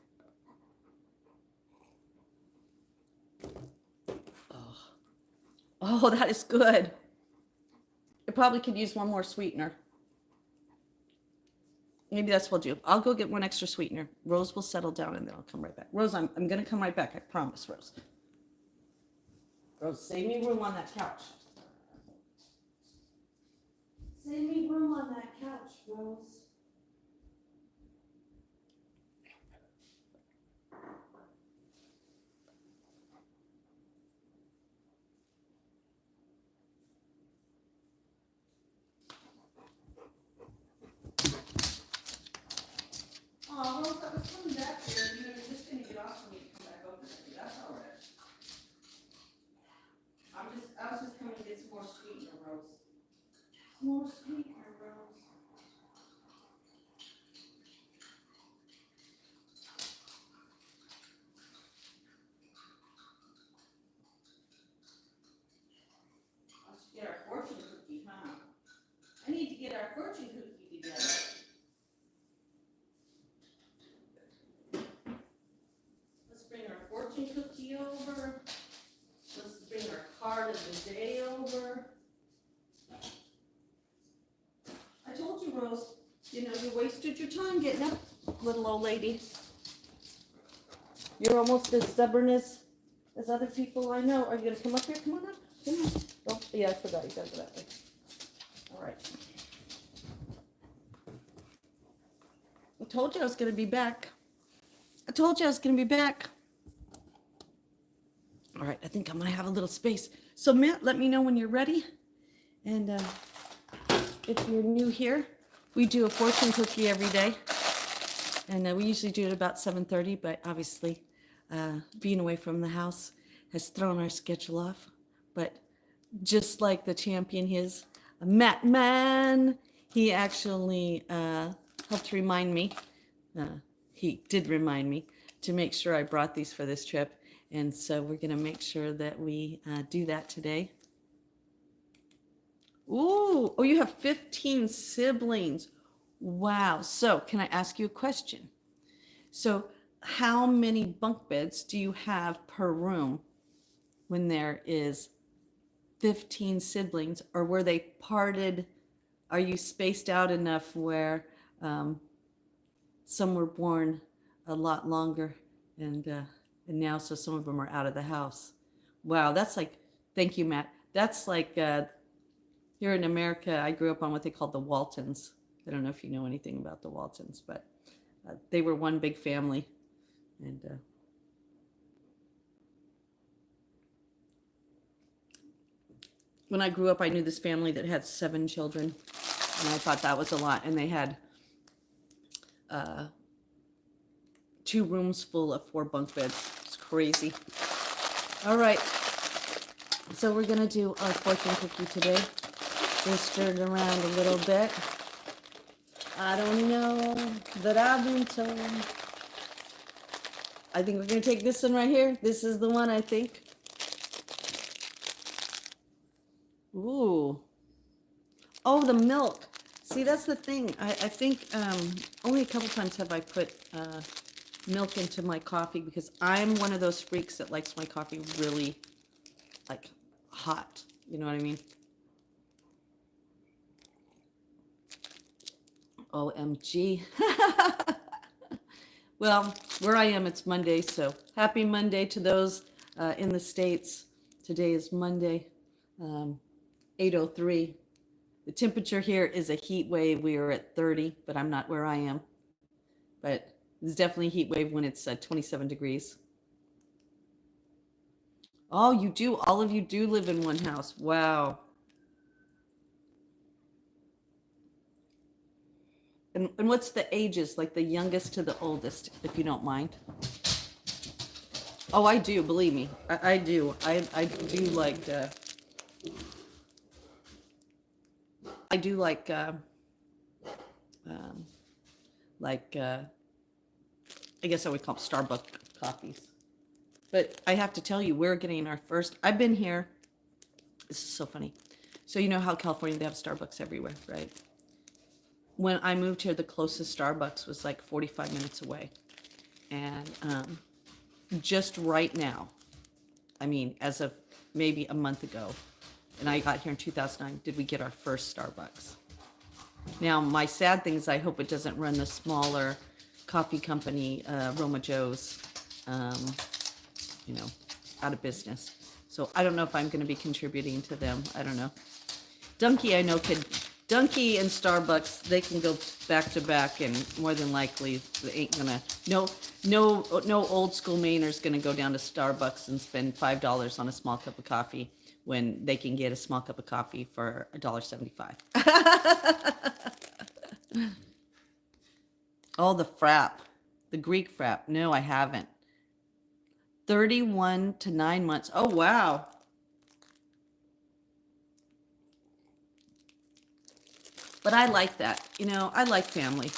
Oh, that is good. It probably could use one more sweetener. Maybe that's what we'll do. I'll go get one extra sweetener. Rose will settle down, and then I'll come right back. Rose, I'm going to come right back. I promise, Rose. Rose, save me room on that couch. Save me room on that couch, Rose. Oh, Rose, I was coming back here. You know, you're just going to get off for me to come back over there. That's all right. I was just coming to get some more sweetener, Rose. Some more sweetener, Rose. your time getting up, little old lady. You're almost as stubborn as other people I know. Are you gonna come up here? Come on up. Come on. Oh, yeah, I forgot. You gotta go that way. All right. I told you I was gonna be back. I told you I was gonna be back. All right, I think I'm gonna have a little space. So Matt, let me know when you're ready. And if you're new here, we do a fortune cookie every day. And we usually do it about 7:30, but obviously being away from the house has thrown our schedule off. But just like the champion he is, Matt Man, he actually helped remind me, he did remind me to make sure I brought these for this trip. And so we're gonna make sure that we do that today. Ooh, oh, you have 15 siblings. Wow. So can I ask you a question? So how many bunk beds do you have per room when there is 15 siblings, or were they parted? Are you spaced out enough where some were born a lot longer and now so some of them are out of the house? Wow, that's like, thank you, Matt. That's like here in America, I grew up on what they called the Waltons. I don't know if you know anything about the Waltons, but they were one big family. And when I grew up, I knew this family that had 7 children, and I thought that was a lot. And they had 2 rooms full of 4 bunk beds. It's crazy. All right, so we're gonna do our fortune cookie today. Just stir it around a little bit. I don't know that I've been told. I think we're gonna take this one right here. This is the one, I think. Ooh. Oh, the milk. See, that's the thing. I think only a couple times have I put milk into my coffee because I'm one of those freaks that likes my coffee really like hot. You know what I mean? OMG. Well, where I am, it's Monday, so happy Monday to those in the States. Today is Monday, 8:03. The temperature here is a heat wave. We are at 30, but I'm not where I am. But it's definitely a heat wave when it's 27 degrees. Oh, you do? All of you do live in one house. Wow. And what's the ages, like the youngest to the oldest, if you don't mind? Oh, I do, believe me. I do. I do like I do like I guess I would call them Starbucks coffees. But I have to tell you, we're getting our first. I've been here. This is so funny. So you know how California, they have Starbucks everywhere, right? When I moved here, the closest Starbucks was like 45 minutes away. And just right now, I mean, as of maybe a month ago, and I got here in 2009, did we get our first Starbucks. Now, my sad thing is I hope it doesn't run the smaller coffee company, Roma Joe's, out of business. So I don't know if I'm going to be contributing to them. I don't know. Dunky, I know, Dunky and Starbucks, they can go back to back, and more than likely they ain't gonna. No old school Mainer's gonna go down to Starbucks and spend $5 on a small cup of coffee when they can get a small cup of coffee for $1.75. Oh, the frap, the Greek frap. No, I haven't. 31 to 9 months. Oh, wow. But I like that. I like family.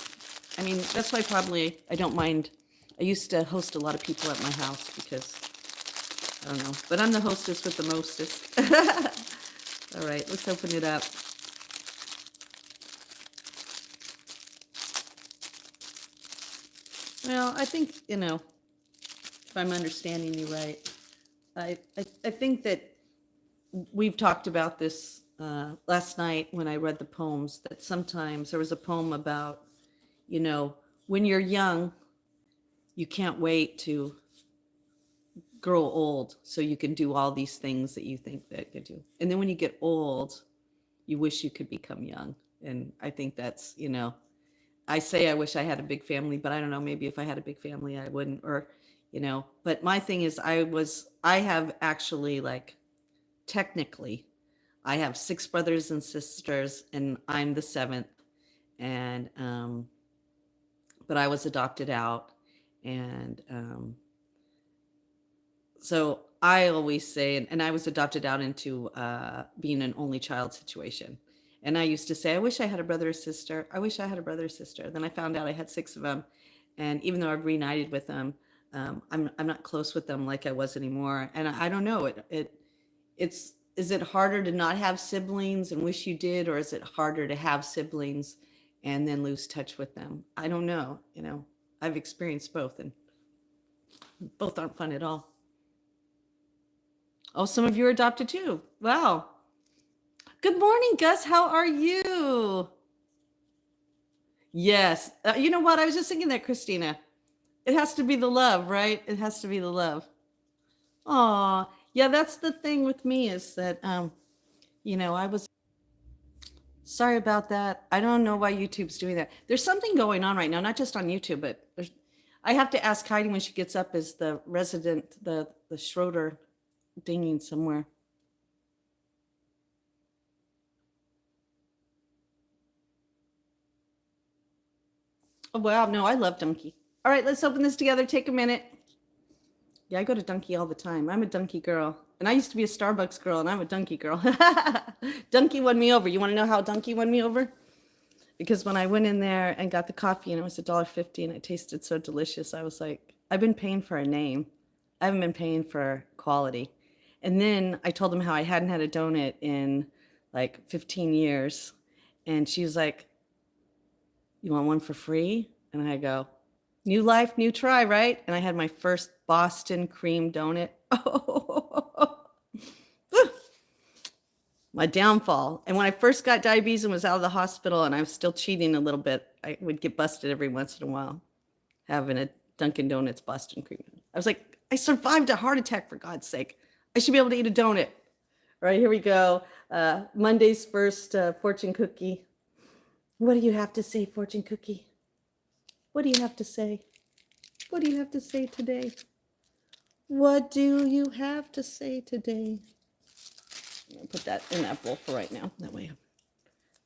I mean, that's why probably I don't mind. I used to host a lot of people at my house because, I don't know. But I'm the hostess with the mostest. All right, let's open it up. Well, I think, if I'm understanding you right, I think that we've talked about this last night when I read the poems, that sometimes there was a poem about, you know, when you're young, you can't wait to grow old so you can do all these things that you think that you do. And then when you get old, you wish you could become young. And I think that's, you know, I say I wish I had a big family, but I don't know, maybe if I had a big family, I wouldn't, or, you know, but my thing is I have actually like technically, I have six brothers and sisters and I'm the seventh. And, but I was adopted out. And, so I always say, and I was adopted out into being an only child situation. And I used to say, I wish I had a brother or sister. I wish I had a brother or sister. Then I found out I had six of them. And even though I've reunited with them, I'm not close with them like I was anymore. And I don't know, is it harder to not have siblings and wish you did, or is it harder to have siblings and then lose touch with them? I don't know. You know, I've experienced both, and both aren't fun at all. Oh, some of you are adopted too. Wow. Good morning, Gus. How are you? Yes. You know what? I was just thinking that, Christina. It has to be the love, right? It has to be the love. Aw. Yeah, that's the thing with me is that, you know, I was sorry about that. I don't know why YouTube's doing that. There's something going on right now, not just on YouTube, but I have to ask Heidi when she gets up, is the resident, the Schroeder dinging somewhere? Oh, wow. No, I love Donkey. All right, let's open this together. Take a minute. Yeah, I go to Donkey all the time. I'm a Donkey girl. And I used to be a Starbucks girl, and I'm a Donkey girl. Donkey won me over. You want to know how Donkey won me over? Because when I went in there and got the coffee and it was $1.50 and it tasted so delicious, I was like, I've been paying for a name. I haven't been paying for quality. And then I told them how I hadn't had a donut in like 15 years. And she was like, you want one for free? And I go, new life, new try, right? And I had my first Boston cream donut. Oh, my downfall. And when I first got diabetes and was out of the hospital and I was still cheating a little bit, I would get busted every once in a while having a Dunkin' Donuts Boston cream. I was like, I survived a heart attack, for God's sake. I should be able to eat a donut. All right, here we go. Monday's first fortune cookie. What do you have to say, fortune cookie? What do you have to say? What do you have to say today? What do you have to say today? I'm going to put that in that bowl for right now. That way I'm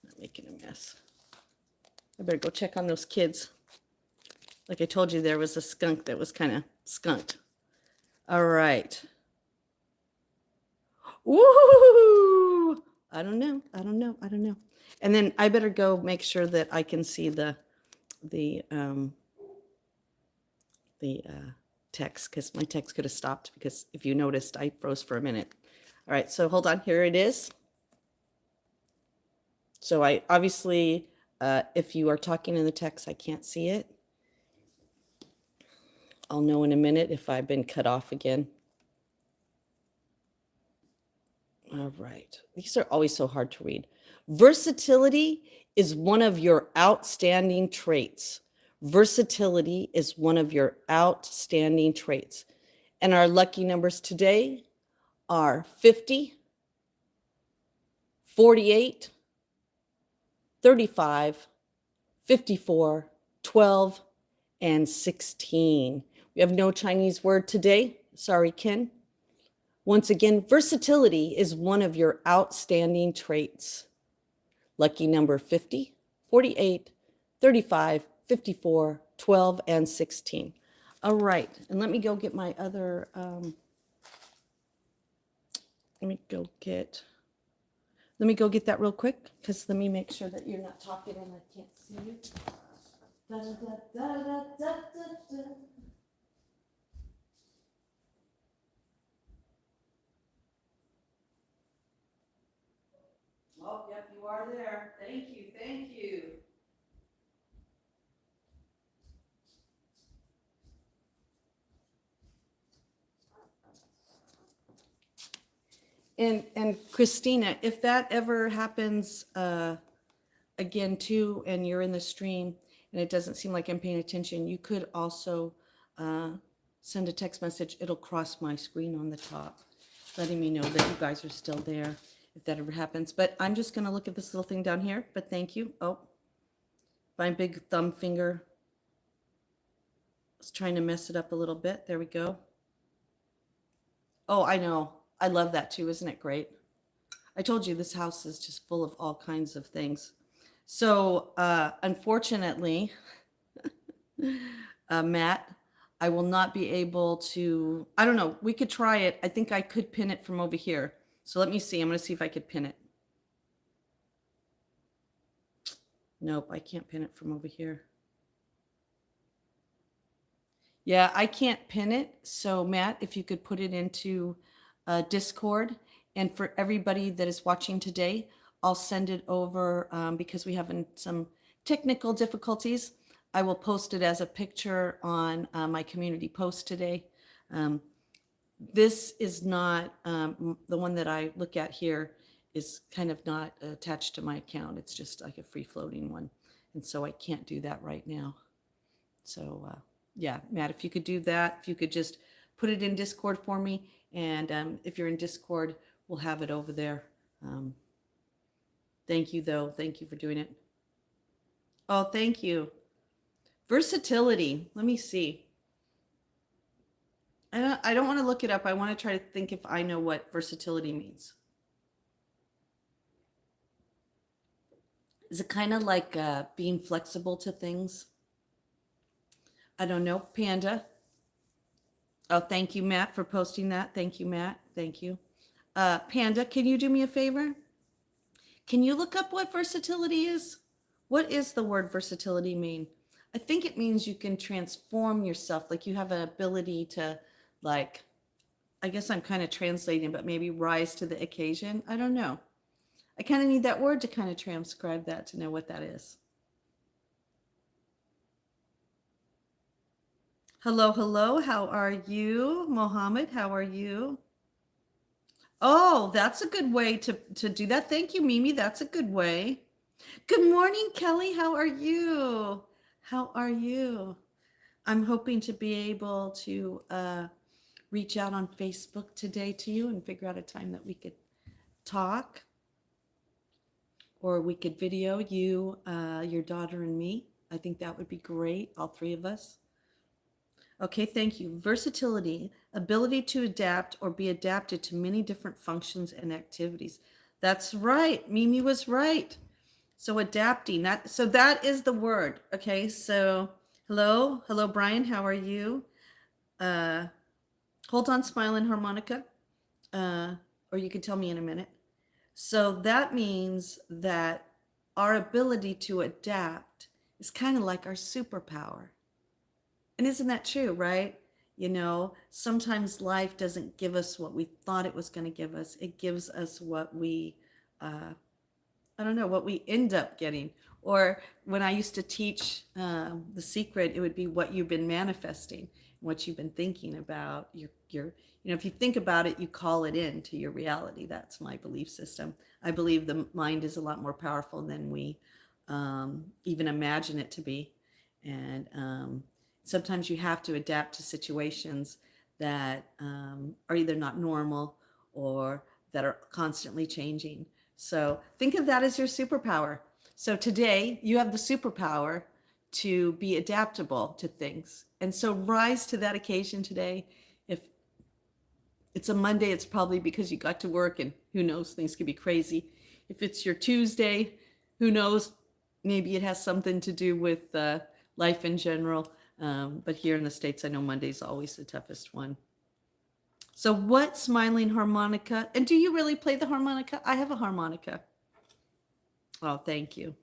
not making a mess. I better go check on those kids. Like I told you, there was a skunk that was kind of skunked. All right. Woo! I don't know. And then I better go make sure that I can see the text, because my text could have stopped, because if you noticed, I froze for a minute. All right, so hold on. Here it is. So I obviously, if you are talking in the text, I can't see it. I'll know in a minute if I've been cut off again. All right. These are always so hard to read. Versatility is one of your outstanding traits. Versatility is one of your outstanding traits. And our lucky numbers today are 50, 48, 35, 54, 12, and 16. We have no Chinese word today. Sorry, Ken. Once again, versatility is one of your outstanding traits. Lucky number 50, 48, 35, 54, 12, and 16. All right, and let me go get my other, let me go get that real quick, because let me make sure that you're not talking and I can't see you. Da, da, da, da, da, da, da. Oh, yep, you are there. Thank you, thank you. And Christina, if that ever happens again too, and you're in the stream and it doesn't seem like I'm paying attention, you could also uh, send a text message. It'll cross my screen on the top, letting me know that you guys are still there if that ever happens. But I'm just going to look at this little thing down here. But thank you. Oh, my big thumb finger was trying to mess it up a little bit. There we go. Oh, I know. I love that too. Isn't it great? I told you this house is just full of all kinds of things. So, unfortunately, Matt, I will not be able to. I don't know. We could try it. I think I could pin it from over here. So let me see. I'm going to see if I could pin it. Nope, I can't pin it from over here. Yeah, I can't pin it. So, Matt, if you could put it into Discord. And for everybody that is watching today, I'll send it over because we have some technical difficulties. I will post it as a picture on my community post today. This is not the one that I look at here is kind of not attached to my account. It's just like a free floating one. And so I can't do that right now. So yeah, Matt, if you could do that, if you could just put it in Discord for me. And if you're in Discord, we'll have it over there. Thank you, though. Thank you for doing it. Oh, thank you. Versatility. Let me see. I don't want to look it up. I want to try to think if I know what versatility means. Is it kind of like being flexible to things? I don't know. Panda. Oh, thank you, Matt, for posting that. Thank you, Matt. Thank you. Panda, can you do me a favor? Can you look up what versatility is? What is the word versatility mean? I think it means you can transform yourself. Like you have an ability to, like, I guess I'm kind of translating, but maybe rise to the occasion. I don't know. I kind of need that word to kind of transcribe that to know what that is. Hello, hello. How are you? Mohammed, how are you? Oh, that's a good way to do that. Thank you, Mimi. That's a good way. Good morning, Kelly. How are you? How are you? I'm hoping to be able to reach out on Facebook today to you and figure out a time that we could talk, or we could video you, your daughter, and me. I think that would be great, all three of us. Okay, thank you. Versatility, ability to adapt or be adapted to many different functions and activities. That's right. Mimi was right. So adapting, that is the word. Okay, so hello, Brian. How are you? Hold on, smiling harmonica, or you can tell me in a minute. So that means that our ability to adapt is kind of like our superpower. And isn't that true, right? You know, sometimes life doesn't give us what we thought it was going to give us. It gives us what we, I don't know, what we end up getting. Or when I used to teach The Secret, it would be what you've been manifesting, what you've been thinking about. If you think about it, you call it into your reality. That's my belief system. I believe the mind is a lot more powerful than we even imagine it to be. And sometimes you have to adapt to situations that are either not normal or that are constantly changing. So think of that as your superpower. So today you have the superpower to be adaptable to things. And so rise to that occasion today. If it's a Monday, it's probably because you got to work, and who knows, things could be crazy. If it's your Tuesday, who knows, maybe it has something to do with life in general. But here in the States, I know Monday's always the toughest one. So what smiling harmonica? And do you really play the harmonica? I have a harmonica. Oh, thank you.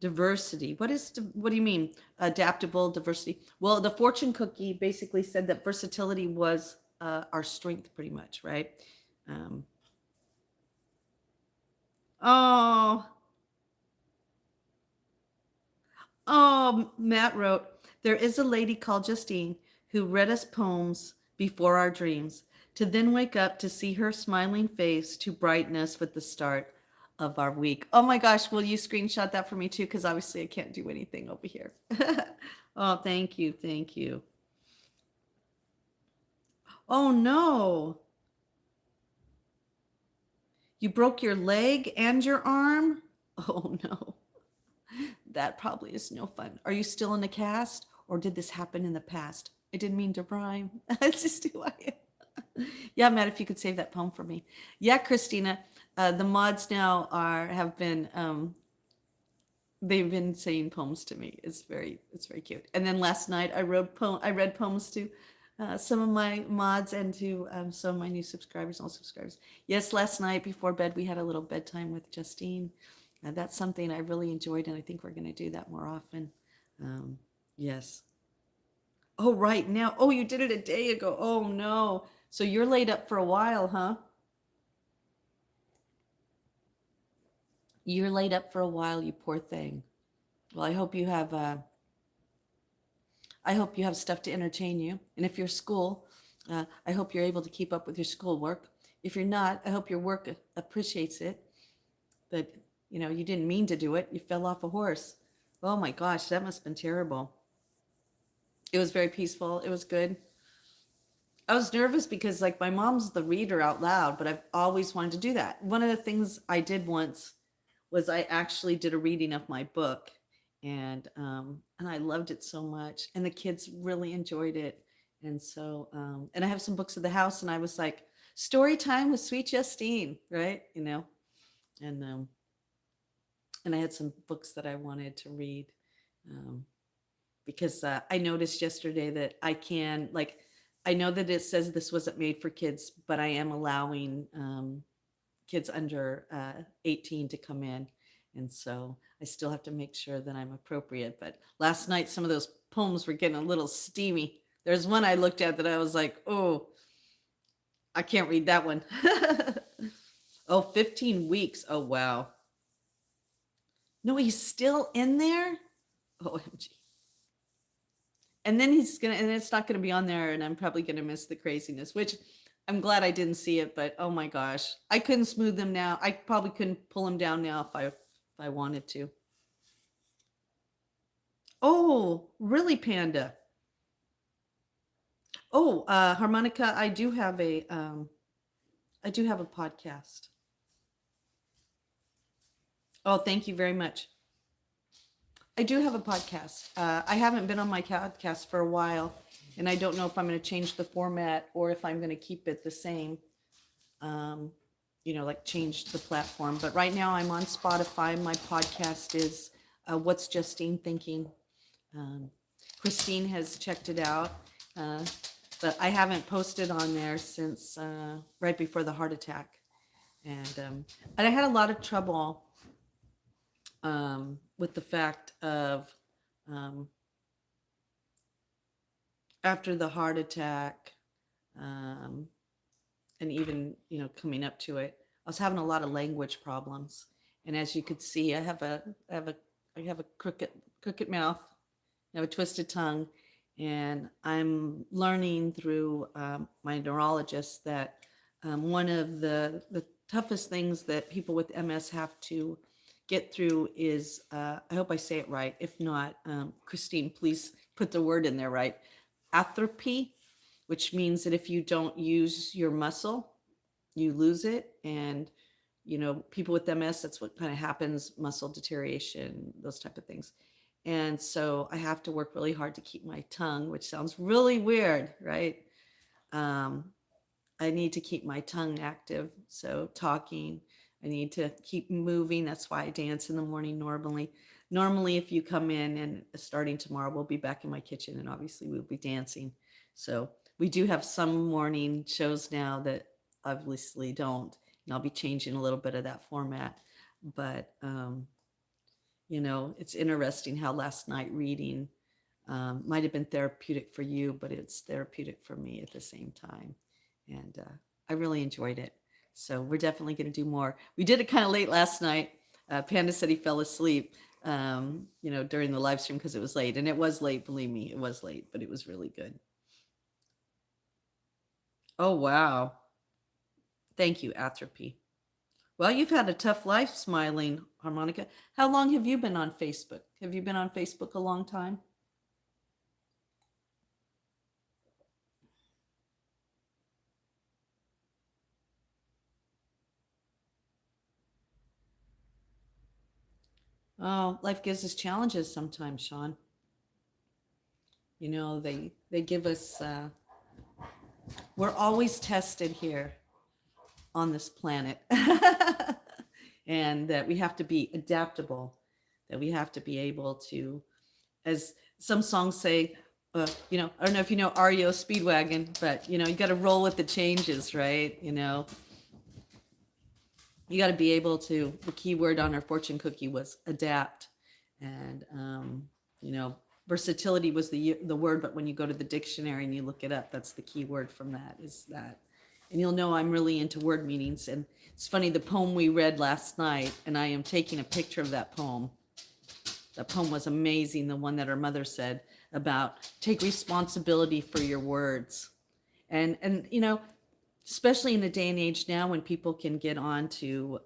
Diversity. What do you mean? Adaptable diversity. Well, the fortune cookie basically said that versatility was our strength, pretty much, right? Oh, Matt wrote, there is a lady called Justine who read us poems before our dreams, to then wake up to see her smiling face to brighten us with the start. of our week. Oh my gosh, will you screenshot that for me too? Because obviously I can't do anything over here. Oh, thank you. Thank you. Oh no. You broke your leg and your arm? Oh no. That probably is no fun. Are you still in a cast or did this happen in the past? I didn't mean to rhyme. It's just who I am. Yeah, Matt, if you could save that poem for me. Yeah, Christina, the mods now have been they've been saying poems to me. It's very cute. And then last night I read poems to some of my mods and to some of my new subscribers, all subscribers. Yes, last night before bed we had a little bedtime with Justine. That's something I really enjoyed, and I think we're going to do that more often. Um, yes. Oh, right now. Oh, you did it a day ago. Oh no. So you're laid up for a while, huh? You're laid up for a while, you poor thing. Well, I hope you have stuff to entertain you. And if you're school, I hope you're able to keep up with your schoolwork. If you're not, I hope your work appreciates it. That you didn't mean to do it. You fell off a horse. Oh my gosh, that must have been terrible. It was very peaceful. It was good. I was nervous because like my mom's the reader out loud, but I've always wanted to do that. One of the things I did once was I actually did a reading of my book, and I loved it so much, and the kids really enjoyed it, and so and I have some books at the house, and I was like, story time with Sweet Justine, right? And and I had some books that I wanted to read, um, because I noticed yesterday that I know that it says this wasn't made for kids, but I am allowing kids under 18 to come in. And so I still have to make sure that I'm appropriate. But last night, some of those poems were getting a little steamy. There's one I looked at that I was like, oh, I can't read that one. Oh, 15 weeks. Oh, wow. No, he's still in there? OMG. And then and it's not going to be on there, and I'm probably going to miss the craziness, which I'm glad I didn't see it, but oh my gosh, I couldn't smooth them now. I probably couldn't pull them down now if I wanted to. Oh, really, Panda? Oh, Harmonica, I do have a podcast. Oh, thank you very much. I do have a podcast. I haven't been on my podcast for a while, and I don't know if I'm going to change the format or if I'm going to keep it the same. Um, like change the platform. But right now I'm on Spotify. My podcast is What's Justine Thinking? Um, Christine has checked it out, uh, but I haven't posted on there since right before the heart attack. And I had a lot of trouble with the fact of um, after the heart attack, um, and even coming up to it, I was having a lot of language problems. And as you could see, I have a crooked mouth, I have a twisted tongue, and I'm learning through my neurologist that one of the toughest things that people with MS have to get through is I hope I say it right. If not, Christine, please put the word in there right. Atrophy, which means that if you don't use your muscle, you lose it. And people with MS, that's what kind of happens: muscle deterioration, those type of things. And so I have to work really hard to keep my tongue, which sounds really weird, right? um, I need to keep my tongue active, so talking. I need to keep moving. That's why I dance in the morning normally. If you come in, and starting tomorrow, we'll be back in my kitchen, and obviously we'll be dancing. So we do have some morning shows now that obviously don't, and I'll be changing a little bit of that format. But it's interesting how last night reading might have been therapeutic for you, but it's therapeutic for me at the same time. And I really enjoyed it. So we're definitely going to do more. We did it kind of late last night. Panda said he fell asleep, during the live stream because it was late. And it was late, believe me, it was late, but it was really good. Oh, wow. Thank you, Atrophy. Well, you've had a tough life, smiling harmonica. How long have you been on Facebook? Have you been on Facebook a long time? Oh, life gives us challenges sometimes, Sean. You know, they give us. We're always tested here on this planet, and that we have to be adaptable. That we have to be able to, as some songs say, I don't know if you know REO Speedwagon, but you got to roll with the changes, right? You got to be able to. The key word on our fortune cookie was adapt, and you know, versatility was the word. But when you go to the dictionary and you look it up, that's the key word from that. Is that, and you'll know I'm really into word meanings. And it's funny, the poem we read last night, and I am taking a picture of that poem. That poem was amazing. The one that her mother said about take responsibility for your words, and especially in the day and age now when people can get on to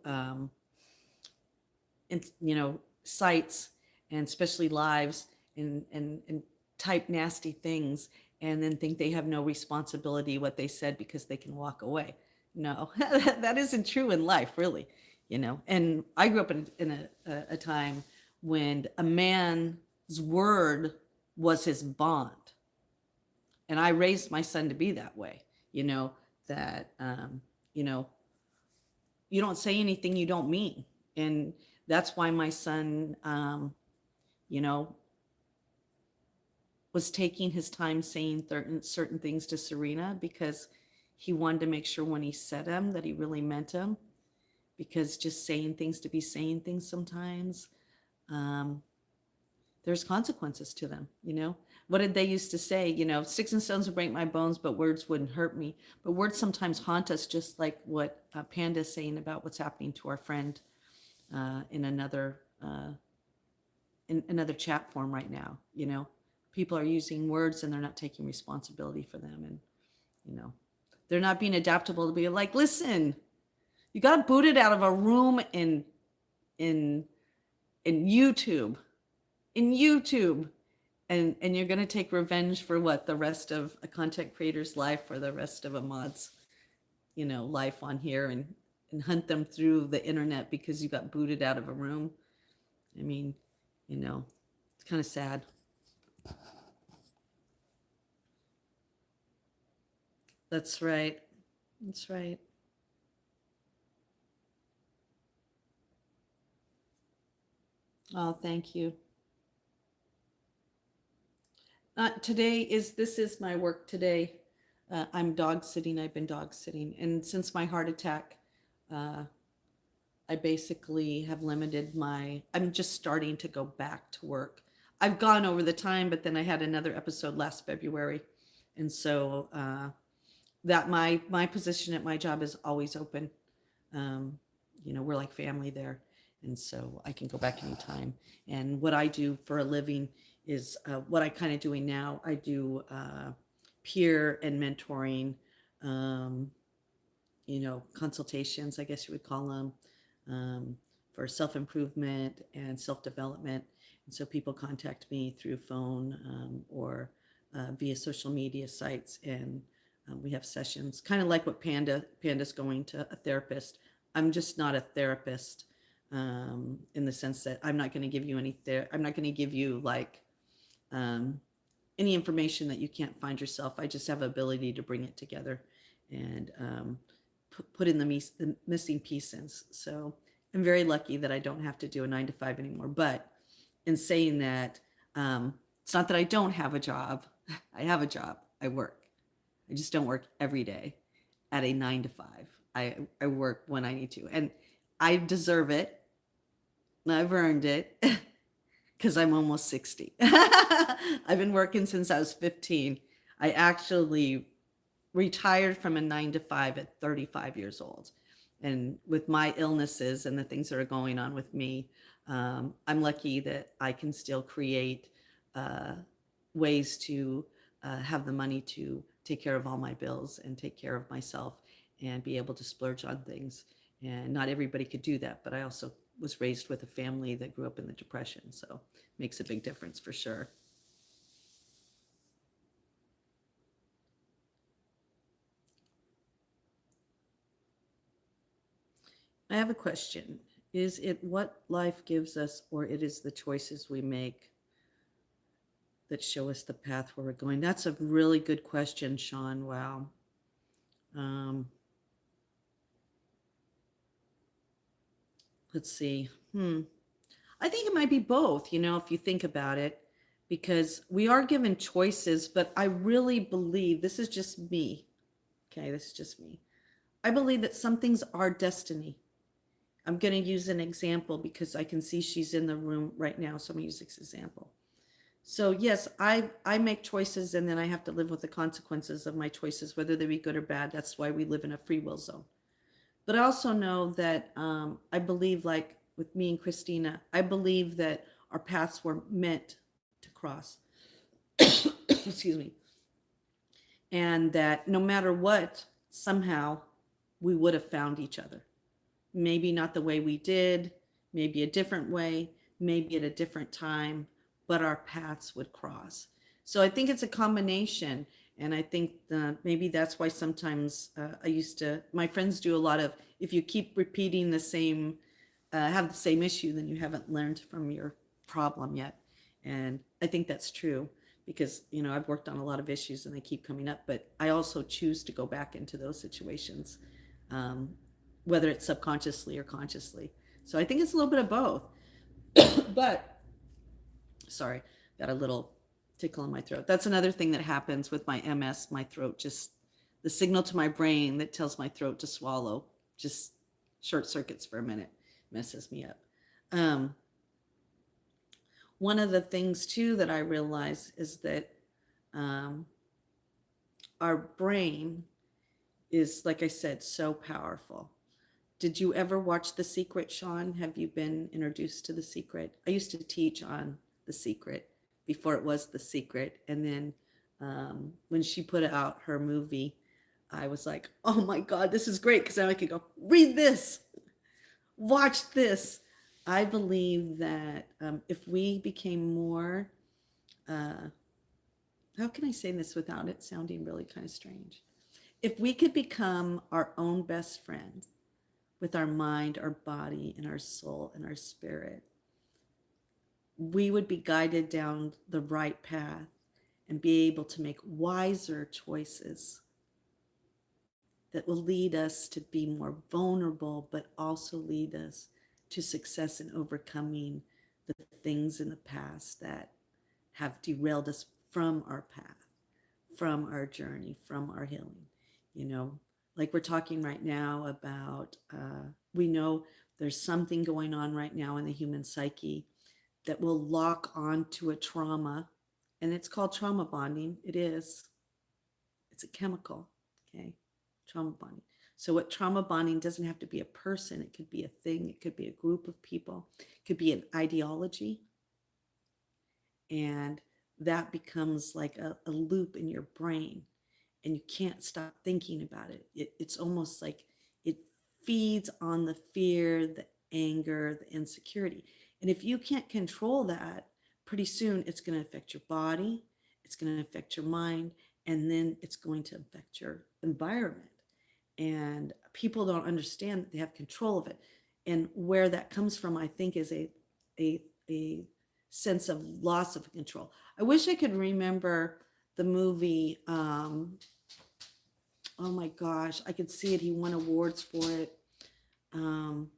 sites, and especially lives, and type nasty things, and then think they have no responsibility what they said because they can walk away. No, that isn't true in life, really. And I grew up in a time when a man's word was his bond, and I raised my son to be that way. That you know you don't say anything you don't mean. And that's why my son, you know, was taking his time saying certain things to Serena, because he wanted to make sure when he said them that he really meant them. Because just saying things to be saying things sometimes, um, there's consequences to them. What did they used to say? Sticks and stones would break my bones, but words wouldn't hurt me. But words sometimes haunt us, just like what Panda's saying about what's happening to our friend in another chat form right now. People are using words and they're not taking responsibility for them, and you know, they're not being adaptable to be like, listen, you got booted out of a room in in YouTube, in YouTube, and you're going to take revenge for what the rest of a content creator's life, or the rest of a mod's life on here, and hunt them through the internet because you got booted out of a room. I mean, it's kind of sad. That's right. That's right. Oh, thank you. Today is this is my work today. I'm dog sitting. I've been dog sitting, and since my heart attack, uh, I basically have limited my. I'm just starting to go back to work. I've gone over the time, but then I had another episode last February, and so that my position at my job is always open. Um, we're like family there, and so I can go back anytime. And what I do for a living is what I kind of doing now. I do peer and mentoring, um, consultations, I guess you would call them, for self improvement and self development. And so people contact me through phone, or via social media sites, and we have sessions, kind of like what Panda's going to a therapist. I'm just not a therapist, in the sense that I'm not going to give you I'm not going to give you like um, any information that you can't find yourself. I just have ability to bring it together and put in the missing pieces. So I'm very lucky that I don't have to do a 9 to 5 anymore. But in saying that, it's not that I don't have a job. I have a job. I work. I just don't work every day at a 9 to 5. I work when I need to, and I deserve it. I've earned it because I'm almost 60. I've been working since I was 15. I actually retired from a 9 to 5 at 35 years old. And with my illnesses and the things that are going on with me, I'm lucky that I can still create uh, ways to have the money to take care of all my bills and take care of myself and be able to splurge on things. And not everybody could do that, but I also was raised with a family that grew up in the Depression, so makes a big difference for sure. I have a question. Is it what life gives us, or it is the choices we make that show us the path where we're going? That's a really good question, Sean. Wow. Um, let's see. I think it might be both, if you think about it, because we are given choices, but I really believe this is just me. Okay, this is just me. I believe that some things are destiny. I'm going to use an example because I can see she's in the room right now. So I'm going to use this example. So yes, I make choices and then I have to live with the consequences of my choices, whether they be good or bad. That's why we live in a free will zone. But I also know that I believe, like with me and Christina, I believe that our paths were meant to cross. Excuse me. And that no matter what, somehow we would have found each other. Maybe not the way we did, maybe a different way, maybe at a different time, but our paths would cross. So I think it's a combination. And I think maybe that's why sometimes my friends do a lot of, if you keep repeating have the same issue, then you haven't learned from your problem yet. And I think that's true because, I've worked on a lot of issues and they keep coming up, but I also choose to go back into those situations, um, whether it's subconsciously or consciously. So I think it's a little bit of both. But, sorry, got a little tickle in my throat. That's another thing that happens with my MS. My throat just, the signal to my brain that tells my throat to swallow just short circuits for a minute, messes me up. Um, One of the things too that I realize is that um, our brain is, like I said, so powerful. Did you ever watch The Secret, Sean? Have you been introduced to The Secret? I used to teach on The Secret before it was The Secret. And then when she put out her movie, I was like, oh my God, this is great. Because now I could go, read this, watch this. I believe that if we became more, uh, how can I say this without it sounding really kind of strange? If we could become our own best friend with our mind, our body, and our soul and our spirit, we would be guided down the right path and be able to make wiser choices that will lead us to be more vulnerable, but also lead us to success in overcoming the things in the past that have derailed us from our path, from our journey, from our healing. You know, like we're talking right now about, we know there's something going on right now in the human psyche that will lock onto a trauma, and it's called trauma bonding. It is. It's a chemical, okay? Trauma bonding. So what trauma bonding doesn't have to be a person. It could be a thing. It could be a group of people. It could be an ideology. And that becomes like a loop in your brain and you can't stop thinking about it. It's almost like it feeds on the fear, the anger, the insecurity. And if you can't control that, pretty soon it's going to affect your body, it's going to affect your mind, and then it's going to affect your environment. And people don't understand that they have control of it. And where that comes from, I think, is a sense of loss of control. I wish I could remember the movie. Oh my gosh, I could see it. He won awards for it. Um,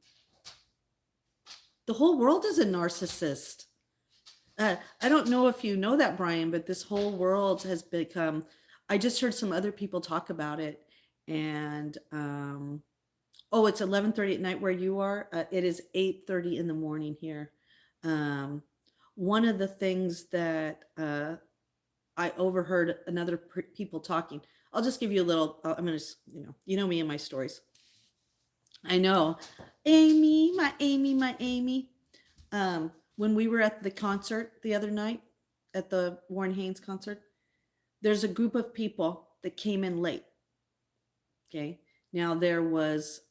the whole world is a narcissist. I don't know if you know that, Brian, but this whole world has become. I just heard some other people talk about it, and oh, it's 11:30 at night where you are. It is 8:30 in the morning here. Um, One of the things that I overheard another people talking. I'll just give you a little. I'm gonna, you know me and my stories. I know, Amy, my Amy, my Amy. When we were at the concert the other night, at the Warren Haynes concert, there's a group of people that came in late. Okay, now there was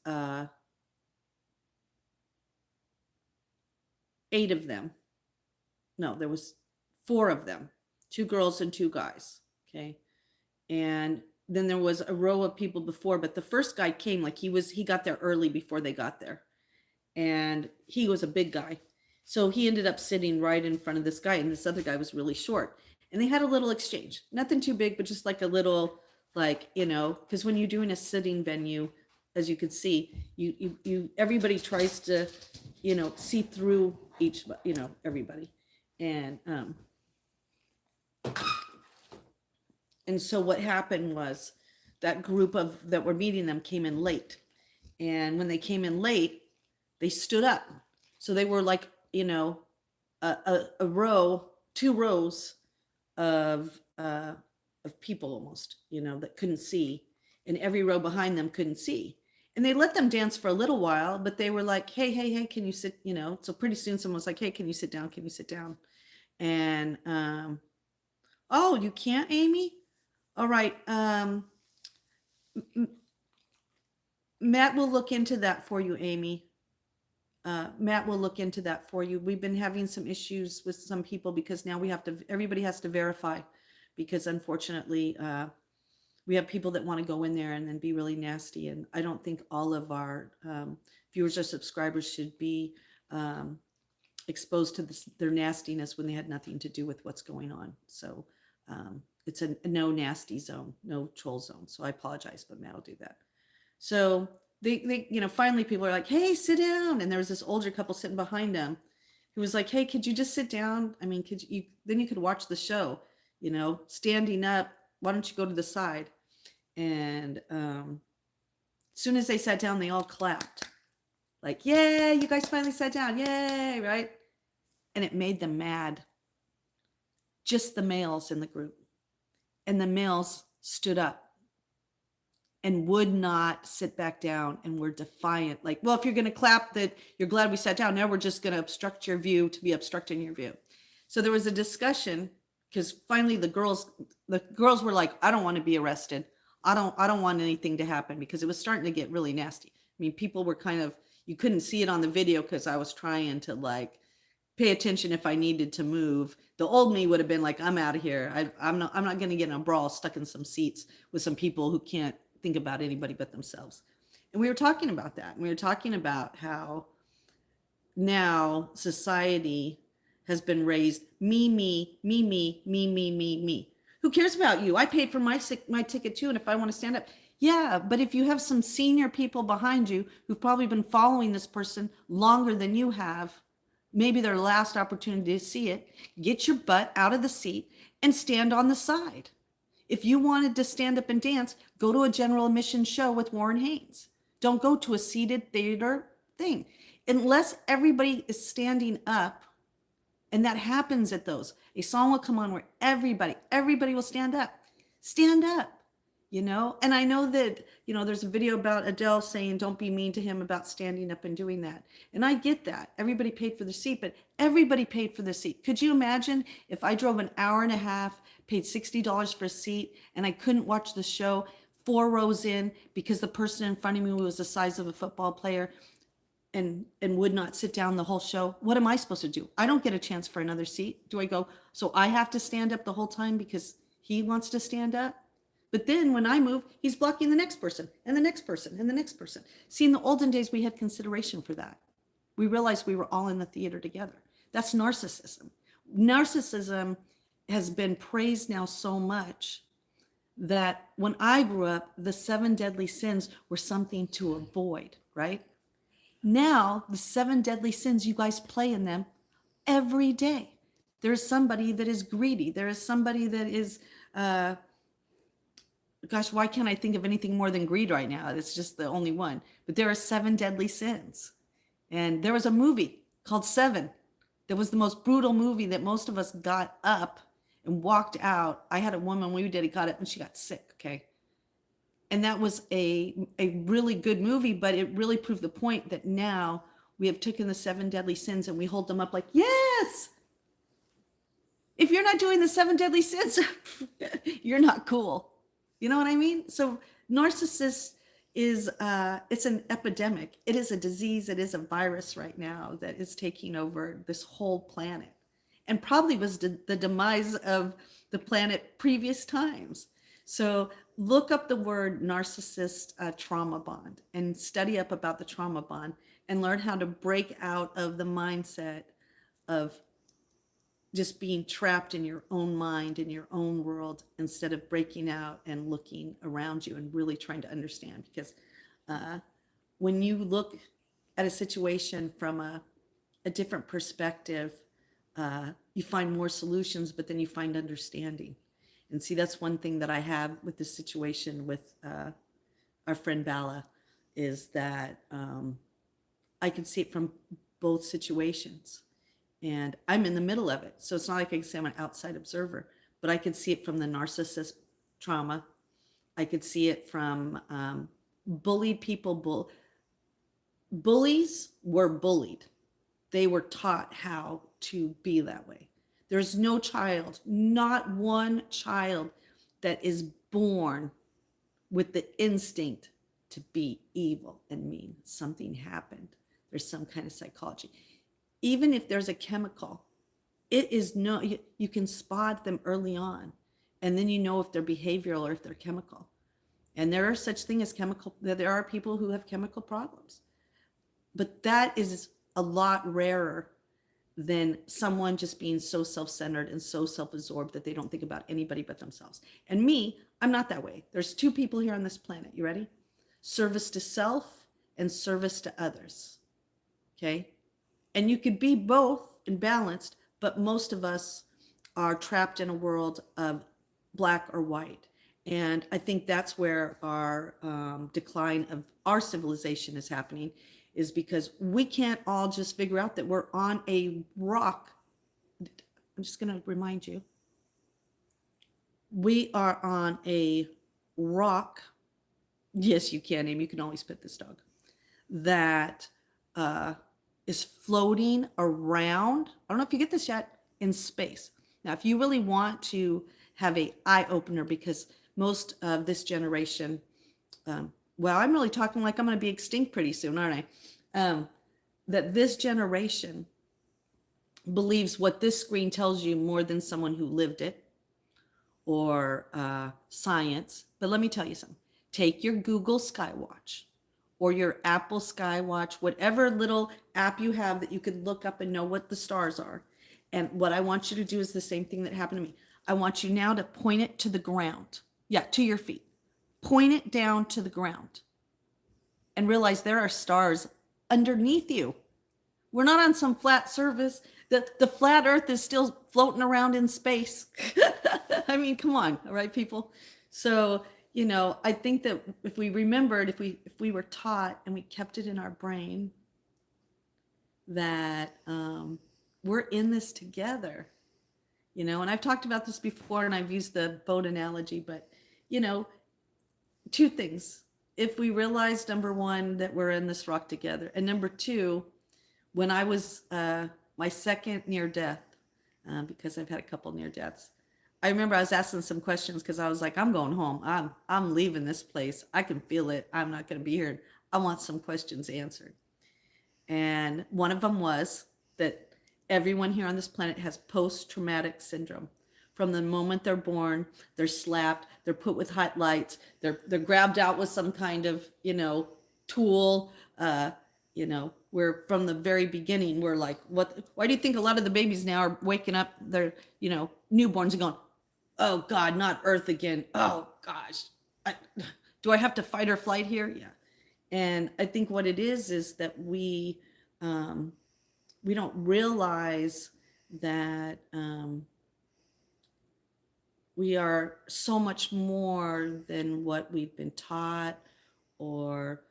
8 of them. No, there was 4 of them, 2 girls and 2 guys. Okay. And then there was a row of people before, but the first guy came like he got there early before they got there. And he was a big guy. So he ended up sitting right in front of this guy, and this other guy was really short. And they had a little exchange. Nothing too big, but just like a little, like, because when you're doing a sitting venue, as you could see, you everybody tries to, see through each, everybody. And so what happened was that group of that were meeting them came in late. And when they came in late, they stood up. So they were like, a row, 2 rows of people almost, that couldn't see. And every row behind them couldn't see. And they let them dance for a little while, but they were like, hey, hey, hey, can you sit? So pretty soon someone was like, hey, can you sit down? Can you sit down? And, oh, you can't, Amy? All right. Matt will look into that for you, Amy. Matt will look into that for you. We've been having some issues with some people because now everybody has to verify, because unfortunately, we have people that want to go in there and then be really nasty. And I don't think all of our viewers or subscribers should be exposed to their nastiness when they had nothing to do with what's going on. So it's a no nasty zone, no troll zone. So I apologize, but Matt will do that. So they finally people are like, hey, sit down. And there was this older couple sitting behind them who was like, hey, could you just sit down? I mean, then you could watch the show, standing up. Why don't you go to the side? And as soon as they sat down, they all clapped. Like, yay, you guys finally sat down. Yay, right? And it made them mad. Just the males in the group. And the males stood up and would not sit back down and were defiant. Like, well, if you're going to clap that you're glad we sat down, now we're just going to obstruct your view to be obstructing your view. So there was a discussion because finally the girls were like, I don't want to be arrested. I don't want anything to happen, because it was starting to get really nasty. I mean, people were you couldn't see it on the video because I was trying to like pay attention if I needed to move. The old me would have been like, I'm out of here. I'm not going to get in a brawl stuck in some seats with some people who can't think about anybody but themselves. And we were talking about that. And we were talking about how now society has been raised me, me, me, me, me, me, me, me. Who cares about you? I paid for my ticket too. And if I want to stand up, yeah. But if you have some senior people behind you who've probably been following this person longer than you have, maybe their last opportunity to see it, get your butt out of the seat and stand on the side. If you wanted to stand up and dance, go to a general admission show with Warren Haynes. Don't go to a seated theater thing. Unless everybody is standing up, and that happens at those. A song will come on where everybody will stand up. Stand up, And I know that, there's a video about Adele saying, don't be mean to him about standing up and doing that. And I get that. Everybody paid for the seat, but everybody paid for the seat. Could you imagine if I drove an hour and a half, paid $60 for a seat, and I couldn't watch the show 4 rows in because the person in front of me was the size of a football player and would not sit down the whole show? What am I supposed to do? I don't get a chance for another seat. Do I go, so I have to stand up the whole time because he wants to stand up? But then when I move, he's blocking the next person and the next person and the next person. See, in the olden days, we had consideration for that. We realized we were all in the theater together. That's narcissism. Narcissism has been praised now so much that when I grew up, the 7 deadly sins were something to avoid, right? Now, the 7 deadly sins, you guys play in them every day. There is somebody that is greedy. There is somebody that is, gosh, why can't I think of anything more than greed right now? It's just the only one. But there are 7 deadly sins. And there was a movie called Seven. That was the most brutal movie that most of us got up and walked out. I had a woman, we did it, got up and she got sick, okay? And that was a really good movie, but it really proved the point that now we have taken the 7 deadly sins and we hold them up like, yes, if you're not doing the 7 deadly sins, you're not cool. You know what I mean? So narcissists, is it's an epidemic. It is a disease. It is a virus right now that is taking over this whole planet, and probably was the demise of the planet previous times. So look up the word narcissist trauma bond and study up about the trauma bond and learn how to break out of the mindset of just being trapped in your own mind, in your own world, instead of breaking out and looking around you and really trying to understand. Because when you look at a situation from a different perspective, you find more solutions, but then you find understanding. And see, that's one thing that I have with this situation with our friend Bala, is that I can see it from both situations. And I'm in the middle of it. So it's not like I can say I'm an outside observer, but I can see it from the narcissist trauma. I could see it from bullied people. Bullies were bullied. They were taught how to be that way. There's no child, not one child, that is born with the instinct to be evil and mean. Something happened. There's some kind of psychology. Even if there's a chemical, it is no, you can spot them early on. And then you know if they're behavioral or if they're chemical. And there are such thing as chemical, there are people who have chemical problems. But that is a lot rarer than someone just being so self-centered and so self-absorbed that they don't think about anybody but themselves. And me, I'm not that way. There's two people here on this planet. You ready? Service to self and service to others. Okay? And you could be both and balanced, but most of us are trapped in a world of black or white. And I think that's where our decline of our civilization is happening, is because we can't all just figure out that we're on a rock. I'm just going to remind you, we are on a rock. Yes, you can, Amy. You can always pet this dog. That is floating around. I don't know if you get this yet, in space. Now, if you really want to have a eye opener, because most of this generation, well, I'm really talking like I'm going to be extinct pretty soon, aren't I? That this generation believes what this screen tells you more than someone who lived it, or science. But let me tell you something. Take your Google Skywatch or your Apple Skywatch, whatever little app you have that you could look up and know what the stars are. And what I want you to do is the same thing that happened to me. I want you now to point it to the ground. Yeah, to your feet. Point it down to the ground and realize there are stars underneath you. We're not on some flat surface. The flat earth is still floating around in space. I mean, come on, all right, people? So, you know, I think that if we remembered, if we were taught and we kept it in our brain that we're in this together, you know, and I've talked about this before and I've used the boat analogy, but, you know, two things. If we realize, number one, that we're in this rock together, and number two, when I was my second near death, because I've had a couple near deaths, I remember I was asking some questions because I was like, I'm going home. I'm leaving this place. I can feel it. I'm not going to be here. I want some questions answered. And one of them was that everyone here on this planet has post-traumatic syndrome. From the moment they're born, they're slapped, they're put with hot lights, they're grabbed out with some kind of, you know, tool. You know, we're from the very beginning, we're like, what? Why do you think a lot of the babies now are waking up, they're, you know, newborns and going, oh God, not Earth again. Oh gosh, do I have to fight or flight here? Yeah. And I think what it is that we don't realize that we are so much more than what we've been taught, or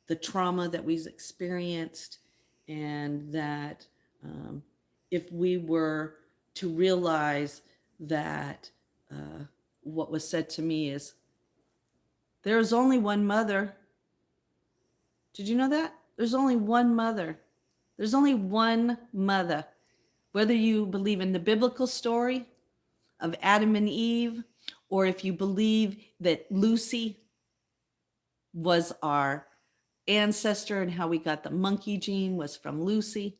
the trauma that we've experienced, and that if we were to realize that what was said to me is, there's only one mother. Did you know that? There's only one mother. There's only one mother. Whether you believe in the biblical story of Adam and Eve, or if you believe that Lucy was our ancestor, and how we got the monkey gene was from Lucy.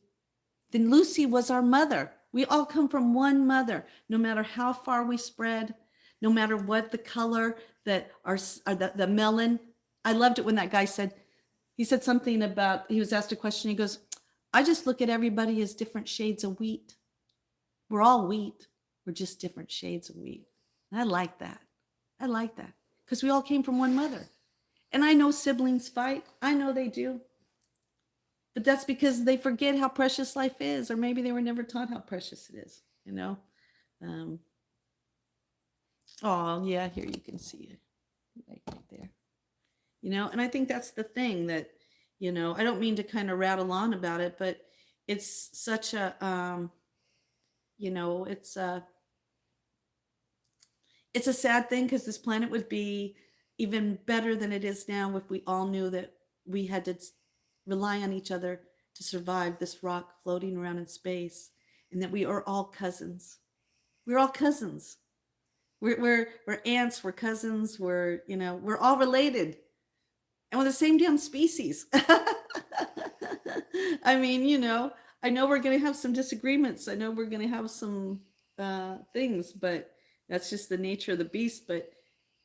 Then Lucy was our mother. We all come from one mother, no matter how far we spread, no matter what the color that the melon. I loved it when that guy said, he said something about, he was asked a question. He goes, I just look at everybody as different shades of wheat. We're all wheat. We're just different shades of wheat. And I like that. I like that because we all came from one mother. And I know siblings fight. I know they do. But that's because they forget how precious life is, or maybe they were never taught how precious it is, you know? Oh, yeah, here you can see it right there. You know, and I think that's the thing that, you know, I don't mean to kind of rattle on about it, but it's such a, you know, it's a sad thing because this planet would be even better than it is now if we all knew that we had to rely on each other to survive this rock floating around in space, and that we are all cousins. We're all cousins. We're aunts, we're cousins, we're, you know, we're all related. And we're the same damn species. I mean, you know, I know we're going to have some disagreements. I know we're going to have some things, but that's just the nature of the beast. But,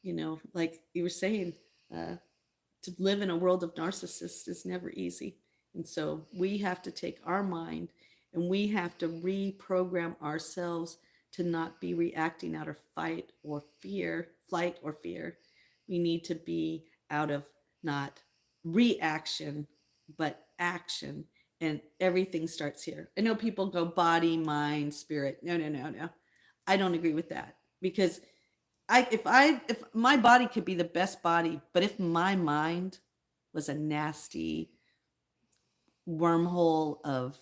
you know, like you were saying, to live in a world of narcissists is never easy. And so we have to take our mind and we have to reprogram ourselves to not be reacting out of flight or fear. We need to be out of not reaction, but action. And everything starts here. I know people go body, mind, spirit. No, no, no, no. I don't agree with that because if my body could be the best body, but if my mind was a nasty wormhole of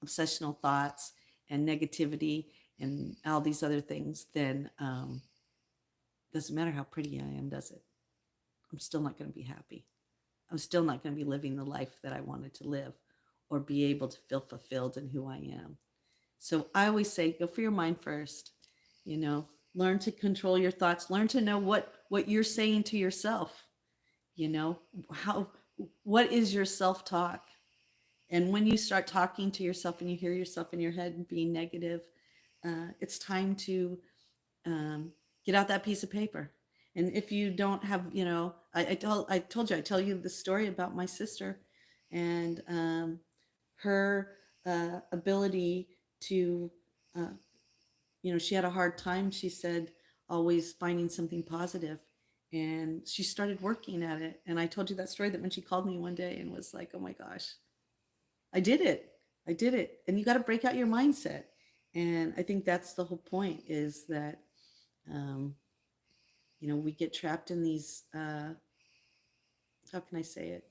obsessional thoughts and negativity and all these other things, then doesn't matter how pretty I am, does it? I'm still not going to be happy. I'm still not going to be living the life that I wanted to live or be able to feel fulfilled in who I am. So I always say, go for your mind first. You know, learn to control your thoughts. Learn to know what you're saying to yourself. You know, what is your self-talk? And when you start talking to yourself and you hear yourself in your head being negative, it's time to get out that piece of paper. And if you don't have, you know, I told you, I tell you the story about my sister and her ability to, uh, you know, she had a hard time, she said, always finding something positive. And she started working at it. And I told you that story that when she called me one day and was like, oh my gosh, I did it. I did it. And you got to break out your mindset. And I think that's the whole point is that, um, you know, we get trapped in these, how can I say it?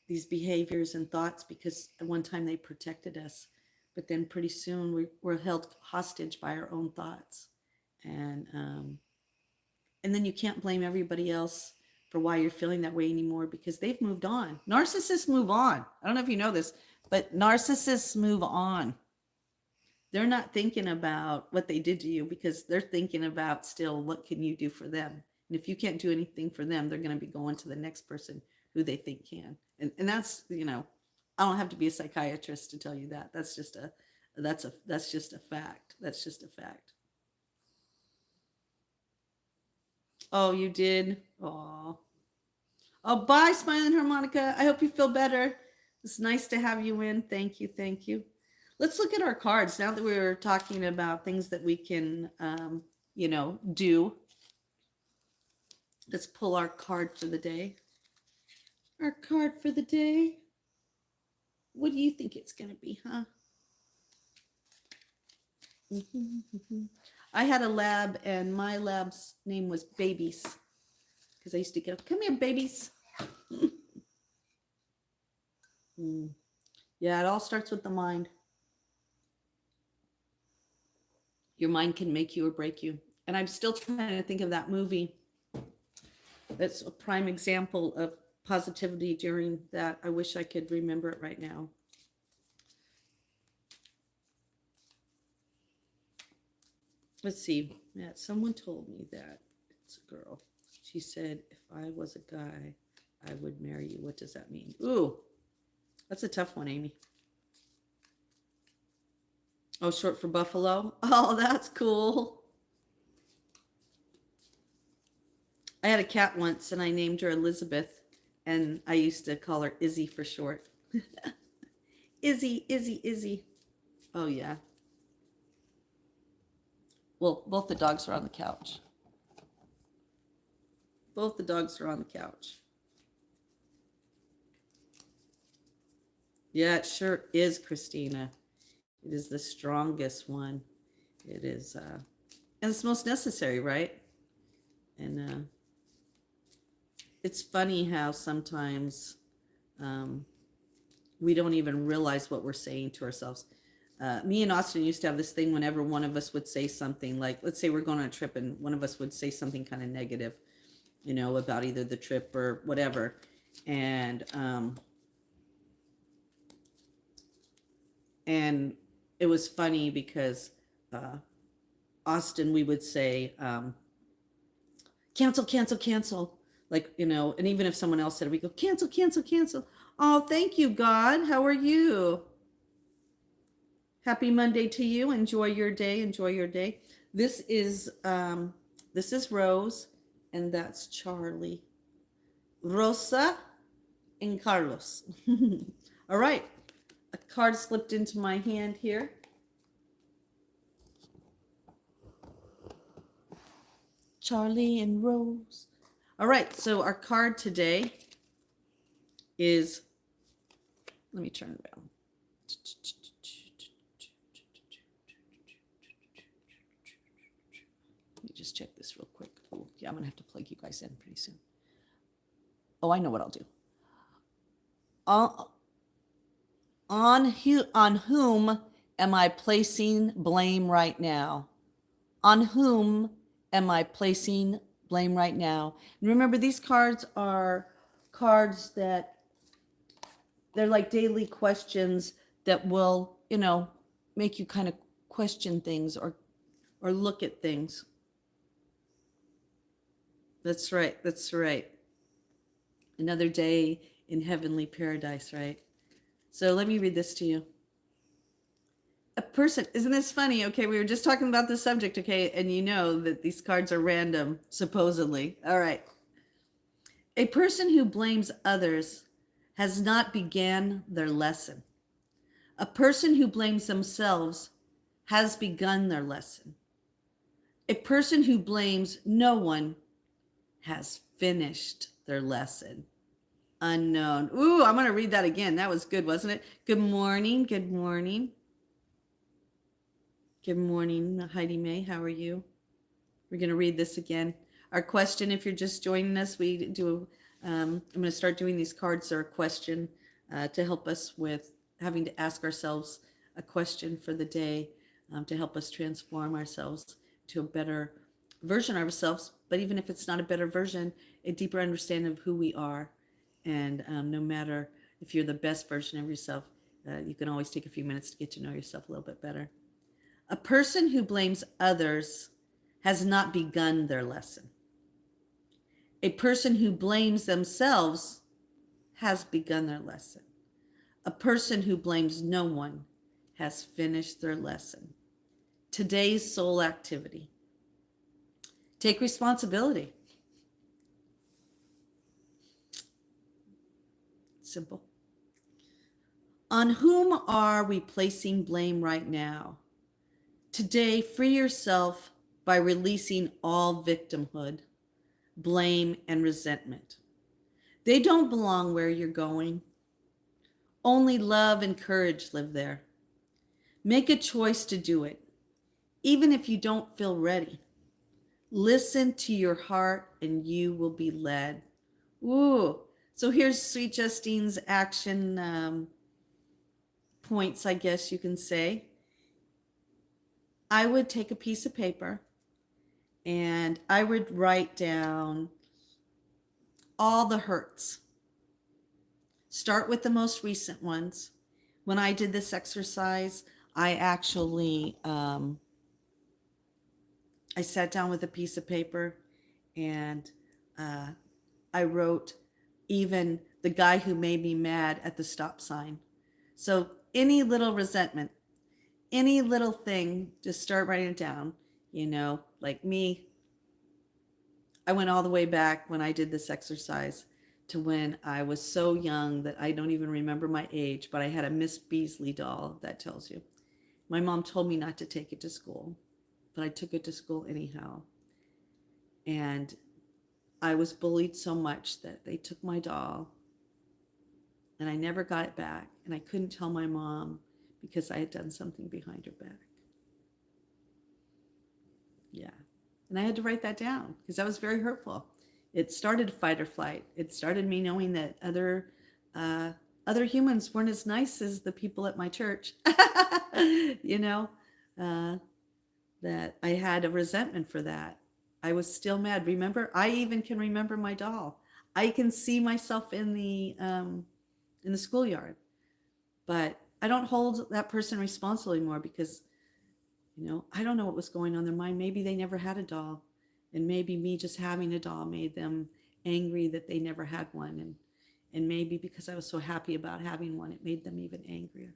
These behaviors and thoughts because at one time they protected us. But then pretty soon we're held hostage by our own thoughts. And then you can't blame everybody else for why you're feeling that way anymore because they've moved on. Narcissists move on. I don't know if you know this, but narcissists move on. They're not thinking about what they did to you because they're thinking about still what can you do for them. And if you can't do anything for them, they're going to be going to the next person who they think can. And that's, you know, I don't have to be a psychiatrist to tell you that. That's just a fact. That's just a fact. Oh, you did? Oh. Oh, bye, Smiling Harmonica. I hope you feel better. It's nice to have you in. Thank you. Thank you. Let's look at our cards now that we're talking about things that we can, you know, do. Let's pull our card for the day. Our card for the day. What do you think it's going to be, huh? I had a lab, and my lab's name was Babies because I used to go, come here, babies. Yeah, it all starts with the mind. Your mind can make you or break you. And I'm still trying to think of that movie. That's a prime example of positivity during that. I wish I could remember it right now. Let's see. Yeah, someone told me that. It's a girl. She said, if I was a guy, I would marry you. What does that mean? Ooh, that's a tough one, Amy. Oh, short for buffalo? Oh, that's cool. I had a cat once and I named her Elizabeth, and I used to call her Izzy for short. Izzy, Izzy, Izzy. Oh, yeah. Well, both the dogs are on the couch. Both the dogs are on the couch. Yeah, it sure is, Christina. It is the strongest one. It is, and it's most necessary, right? And it's funny how sometimes we don't even realize what we're saying to ourselves. Me and Austin used to have this thing whenever one of us would say something like, let's say we're going on a trip and one of us would say something kind of negative, about either the trip or whatever. And it was funny because Austin, we would say, cancel, cancel, cancel. Like, and even if someone else said it, we go, cancel, cancel, cancel. Oh, thank you, God. How are you? Happy Monday to you. Enjoy your day. Enjoy your day. This is Rose, and that's Charlie. Rosa and Carlos. All right. A card slipped into my hand here. Charlie and Rose. All right. So our card today is, let me turn it around. Let me just check this real quick. Oh, yeah, I'm going to have to plug you guys in pretty soon. Oh, I know what I'll do. On whom am I placing blame right now? On whom am I placing blame right now? And remember, these cards are cards that they're like daily questions that will, make you kind of question things or look at things. That's right. That's right. Another day in heavenly paradise, right? So let me read this to you. A person, isn't this funny? Okay, we were just talking about the subject, okay, and you know that these cards are random, supposedly. All right. A person who blames others has not began their lesson. A person who blames themselves has begun their lesson. A person who blames no one has finished their lesson. Unknown. Ooh, I'm going to read that again. That was good, wasn't it? Good morning. Good morning. Good morning, Heidi May. How are you? We're going to read this again. Our question, if you're just joining us, we do, I'm going to start doing these cards that are a question to help us with having to ask ourselves a question for the day, to help us transform ourselves to a better version of ourselves. But even if it's not a better version, a deeper understanding of who we are. And no matter if you're the best version of yourself, you can always take a few minutes to get to know yourself a little bit better. A person who blames others has not begun their lesson. A person who blames themselves has begun their lesson. A person who blames no one has finished their lesson. Today's soul activity. Take responsibility. Simple. On whom are we placing blame right now? Today, free yourself by releasing all victimhood, blame, and resentment. They don't belong where you're going. Only love and courage live there. Make a choice to do it, even if you don't feel ready. Listen to your heart and you will be led. Ooh. So here's Sweet Justine's action points, I guess you can say. I would take a piece of paper and I would write down all the hurts. Start with the most recent ones. When I did this exercise, I actually I sat down with a piece of paper and Uh, I wrote even the guy who made me mad at the stop sign. So any little resentment, any little thing, just start writing it down. Like me, I went all the way back when I did this exercise to when I was so young that I don't even remember my age, but I had a Miss Beasley doll, that tells you. My mom told me not to take it to school, but I took it to school anyhow. And I was bullied so much that they took my doll and I never got it back. And I couldn't tell my mom because I had done something behind her back. Yeah. And I had to write that down because that was very hurtful. It started fight or flight. It started me knowing that uh, other humans weren't as nice as the people at my church. you know, uh, that I had a resentment for that. I was still mad. Remember, I even can remember my doll. I can see myself in the schoolyard, but I don't hold that person responsible anymore because I don't know what was going on in their mind. Maybe they never had a doll, and maybe me just having a doll made them angry that they never had one, and maybe because I was so happy about having one, it made them even angrier.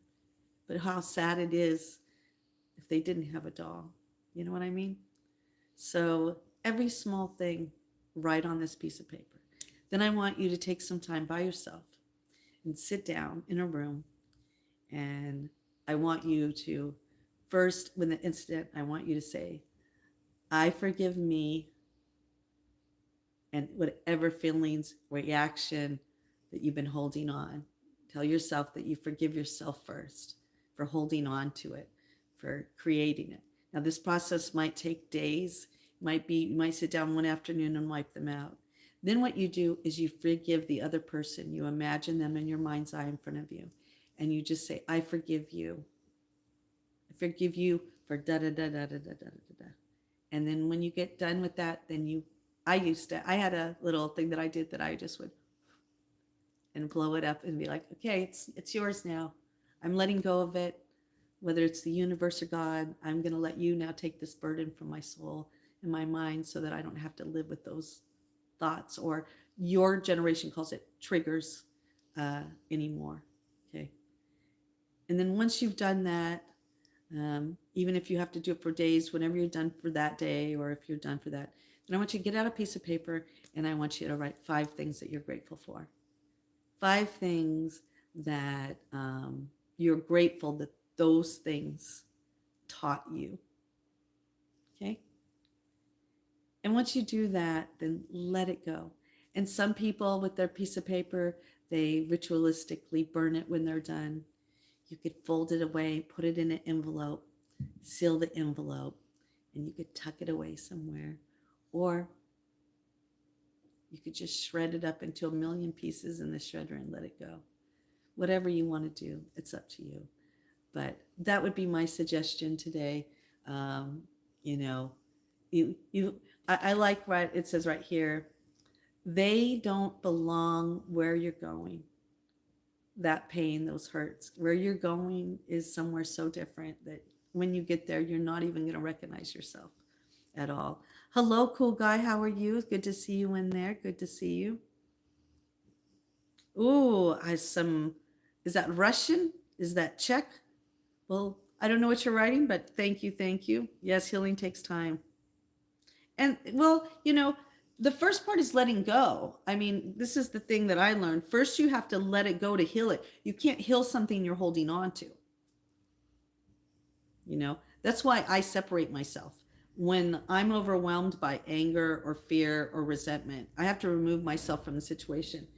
But how sad it is if they didn't have a doll. You know what I mean? So every small thing, write on this piece of paper. Then I want you to take some time by yourself and sit down in a room. And I want you to first, when the incident, I want you to say, I forgive me, and whatever feelings, reaction that you've been holding on. Tell yourself that you forgive yourself first for holding on to it, for creating it. Now, this process might take days. You might sit down one afternoon and wipe them out. Then what you do is you forgive the other person. You imagine them in your mind's eye in front of you. And you just say, I forgive you. I forgive you for da da da da da da da da da. And then when you get done with that, I had a little thing that I did that I just would and blow it up and be like, okay, it's yours now. I'm letting go of it. Whether it's the universe or God, I'm going to let you now take this burden from my soul and my mind so that I don't have to live with those thoughts, or your generation calls it triggers, anymore. Okay. And then once you've done that, even if you have to do it for days, whenever you're done for that day, or if you're done for that, then I want you to get out a piece of paper and I want you to write 5 things that you're grateful for. 5 things that you're grateful that those things taught you. Okay. And once you do that, then let it go. And some people with their piece of paper, they ritualistically burn it when they're done. You could fold it away, put it in an envelope, seal the envelope, and you could tuck it away somewhere. Or you could just shred it up into a million pieces in the shredder and let it go. Whatever you want to do, it's up to you. But that would be my suggestion today. Um, you know, I like what it says right here. They don't belong where you're going. That pain, those hurts. Where you're going is somewhere so different that when you get there, you're not even going to recognize yourself at all. Hello, cool guy. How are you? Good to see you in there. Good to see you. Ooh, is that Russian? Is that Czech? Well, I don't know what you're writing, but thank you, thank you. Yes, healing takes time. And well, the first part is letting go. I mean, this is the thing that I learned. First, you have to let it go to heal it. You can't heal something you're holding on to. That's why I separate myself. When I'm overwhelmed by anger or fear or resentment, I have to remove myself from the situation.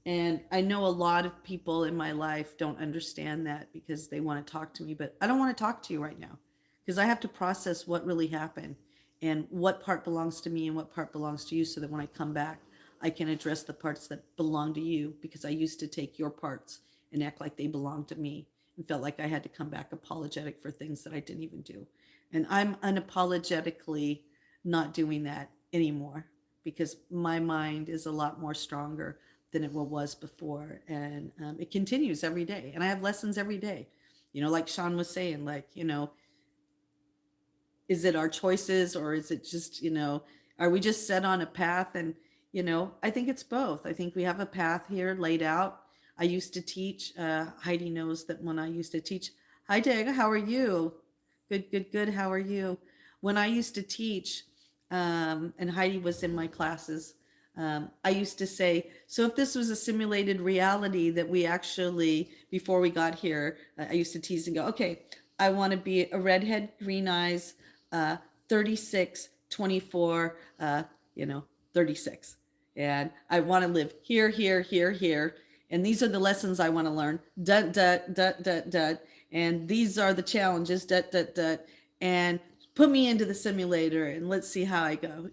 And I know a lot of people in my life don't understand that because they want to talk to me, but I don't want to talk to you right now because I have to process what really happened and what part belongs to me and what part belongs to you, so that when I come back, I can address the parts that belong to you, because I used to take your parts and act like they belonged to me and felt like I had to come back apologetic for things that I didn't even do. And I'm unapologetically not doing that anymore because my mind is a lot more stronger than it was before. And it continues every day. And I have lessons every day. Like Sean was saying, is it our choices, or is it just, are we just set on a path? And, I think it's both. I think we have a path here laid out. I used to teach. Heidi knows that when I used to teach. Hi, Daga. How are you? Good, good, good. How are you? When I used to teach, and Heidi was in my classes, I used to say, so if this was a simulated reality that we actually, before we got here, I used to tease and go, okay, I want to be a redhead, green eyes, 36, 24, 36. And I want to live here, here, here, here. And these are the lessons I want to learn. Dut, dut, dut, dut, dut. And these are the challenges. Dut, dut, dut. And put me into the simulator and let's see how I go.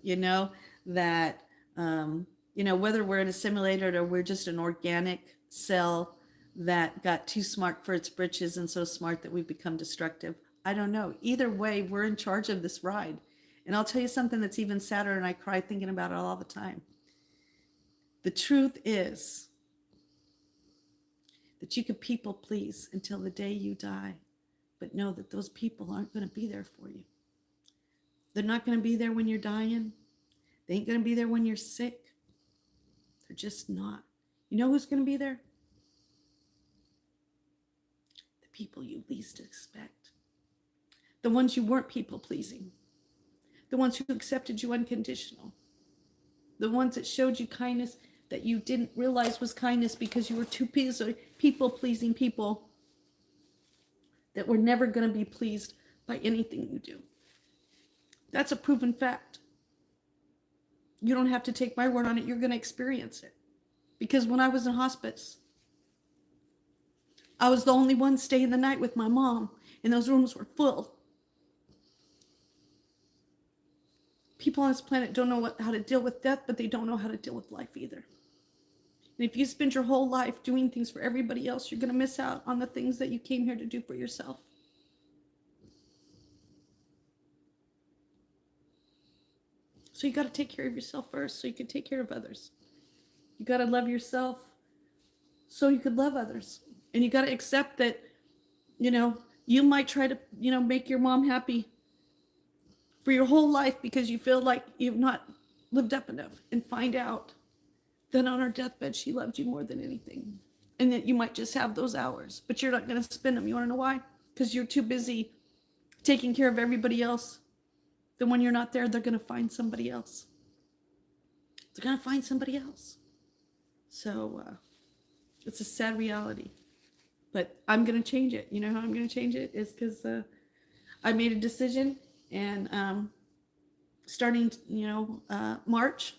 That, whether we're in a simulator or we're just an organic cell that got too smart for its britches and so smart that we've become destructive. I don't know. Either way, we're in charge of this ride. And I'll tell you something that's even sadder, and I cry thinking about it all the time. The truth is that you can people please until the day you die, but know that those people aren't going to be there for you. They're not going to be there when you're dying. They ain't going to be there when you're sick. They're just not. You know who's going to be there? The people you least expect. The ones you weren't people pleasing. The ones who accepted you unconditional. The ones that showed you kindness that you didn't realize was kindness because you were too people pleasing people that were never going to be pleased by anything you do. That's a proven fact. You don't have to take my word on it. You're going to experience it. Because when I was in hospice, I was the only one staying the night with my mom, and those rooms were full. People on this planet don't know how to deal with death, but they don't know how to deal with life either. And if you spend your whole life doing things for everybody else, you're going to miss out on the things that you came here to do for yourself. So you got to take care of yourself first so you can take care of others. You got to love yourself so you could love others. And you got to accept that, you might try to, make your mom happy for your whole life because you feel like you've not lived up enough, and find out that on her deathbed, she loved you more than anything. And that you might just have those hours, but you're not going to spend them. You want to know why? Because you're too busy taking care of everybody else. Then when you're not there, they're going to find somebody else. They're going to find somebody else. So it's a sad reality. But I'm going to change it. You know how I'm going to change it? Is because I made a decision, and starting, March,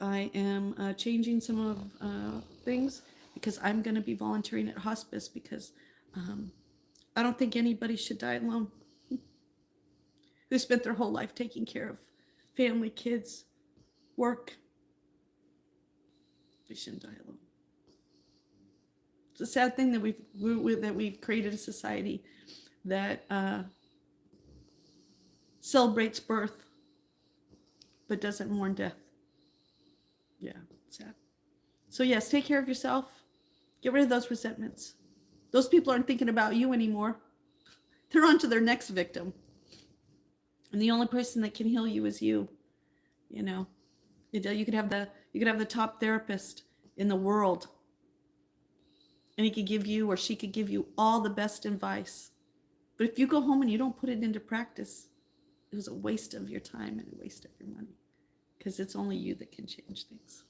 I am changing some of things because I'm going to be volunteering at hospice because I don't think anybody should die alone who spent their whole life taking care of family, kids, work. They shouldn't die alone. It's a sad thing that we've created a society that celebrates birth but doesn't mourn death. Yeah, sad. So yes, take care of yourself. Get rid of those resentments. Those people aren't thinking about you anymore. They're on to their next victim. And the only person that can heal you is you. You could have the top therapist in the world, and he could give you, or she could give you, all the best advice. But if you go home and you don't put it into practice, it was a waste of your time and a waste of your money, because it's only you that can change things.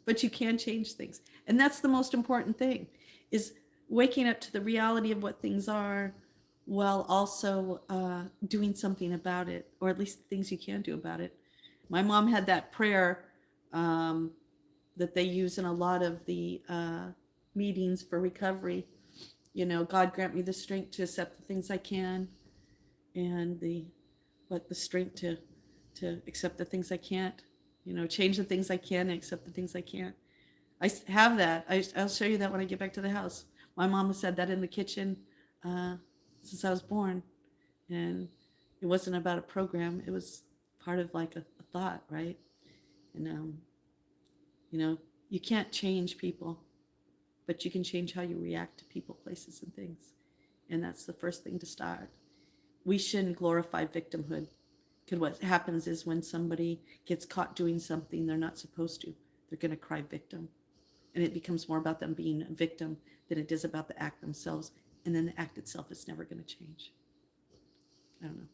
But you can change things. And that's the most important thing, is waking up to the reality of what things are, while also doing something about it, or at least the things you can do about it. My mom had that prayer that they use in a lot of the meetings for recovery. God grant me the strength to accept the things I can, and the strength to accept the things I can't. Change the things I can and accept the things I can't. I have that. I'll show you that when I get back to the house. My mom has said that in the kitchen since I was born, and it wasn't about a program. It was part of like a thought, right? And you can't change people, but you can change how you react to people, places, and things. And that's the first thing to start. We shouldn't glorify victimhood. Because what happens is when somebody gets caught doing something they're not supposed to, they're going to cry victim. And it becomes more about them being a victim than it is about the act themselves. And then the act itself is never going to change. I don't know.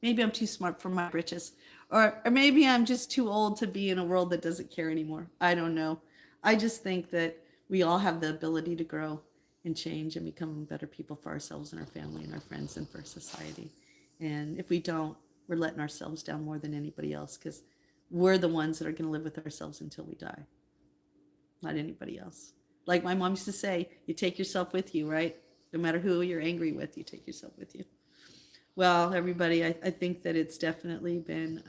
Maybe I'm too smart for my britches. Or maybe I'm just too old to be in a world that doesn't care anymore. I don't know. I just think that we all have the ability to grow and change and become better people for ourselves and our family and our friends and for society. And if we don't, we're letting ourselves down more than anybody else because we're the ones that are going to live with ourselves until we die, not anybody else. Like my mom used to say, you take yourself with you, right? No matter who you're angry with, you take yourself with you. Well, everybody, I think that it's definitely been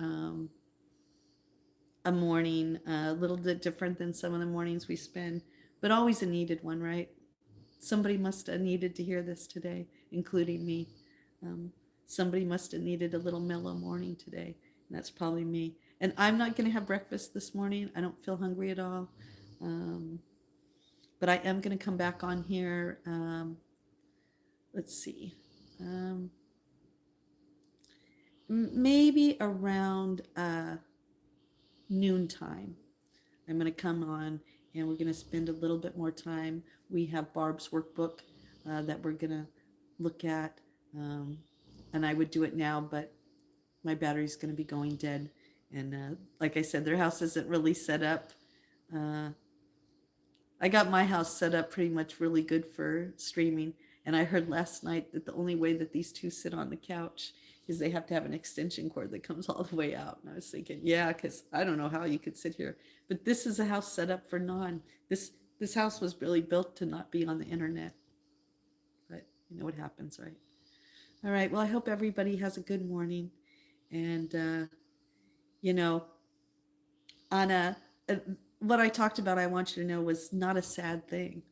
a morning a little bit different than some of the mornings we spend, but always a needed one, right? Somebody must have needed to hear this today, including me. Um, Somebody must have needed a little mellow morning today, and that's probably me. And I'm not going to have breakfast this morning. I don't feel hungry at all. Um, but I am going to come back on here. Let's see. Um, Maybe around noontime. I'm going to come on and we're going to spend a little bit more time. We have Barb's workbook that we're going to look at. Um, and I would do it now, but my battery's going to be going dead. And like I said, their house isn't really set up. Uh, I got my house set up pretty much really good for streaming. And I heard last night that the only way that these two sit on the couch is they have to have an extension cord that comes all the way out. And I was thinking, yeah, because I don't know how you could sit here. But this is a house set up for non. This house was really built to not be on the internet. But you know what happens, right? All right. Well, I hope everybody has a good morning. And you know, on a what I talked about, I want you to know was not a sad thing.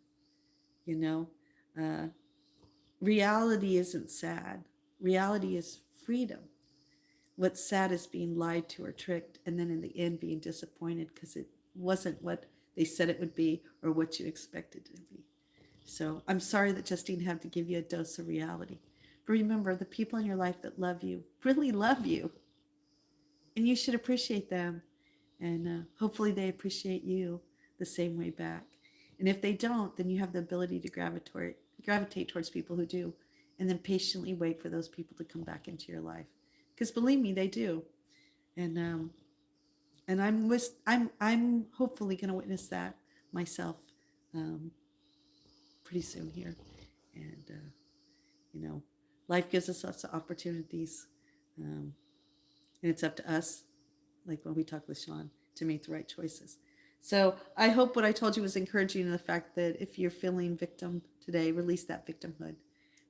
You know, uh, reality isn't sad. Reality is freedom. What's sad is being lied to or tricked, and then in the end being disappointed because it wasn't what they said it would be or what you expected it to be. So I'm sorry that Justine had to give you a dose of reality. But remember, the people in your life that love you really love you, and you should appreciate them. And hopefully they appreciate you the same way back. And if they don't, then you have the ability to gravitate towards people who do, and then patiently wait for those people to come back into your life. Because believe me, they do. And I'm hopefully going to witness that myself um, pretty soon here. And you know, life gives us lots of opportunities, and it's up to us, like when we talk with Sean, to make the right choices. So I hope what I told you was encouraging in the fact that if you're feeling victim today, release that victimhood.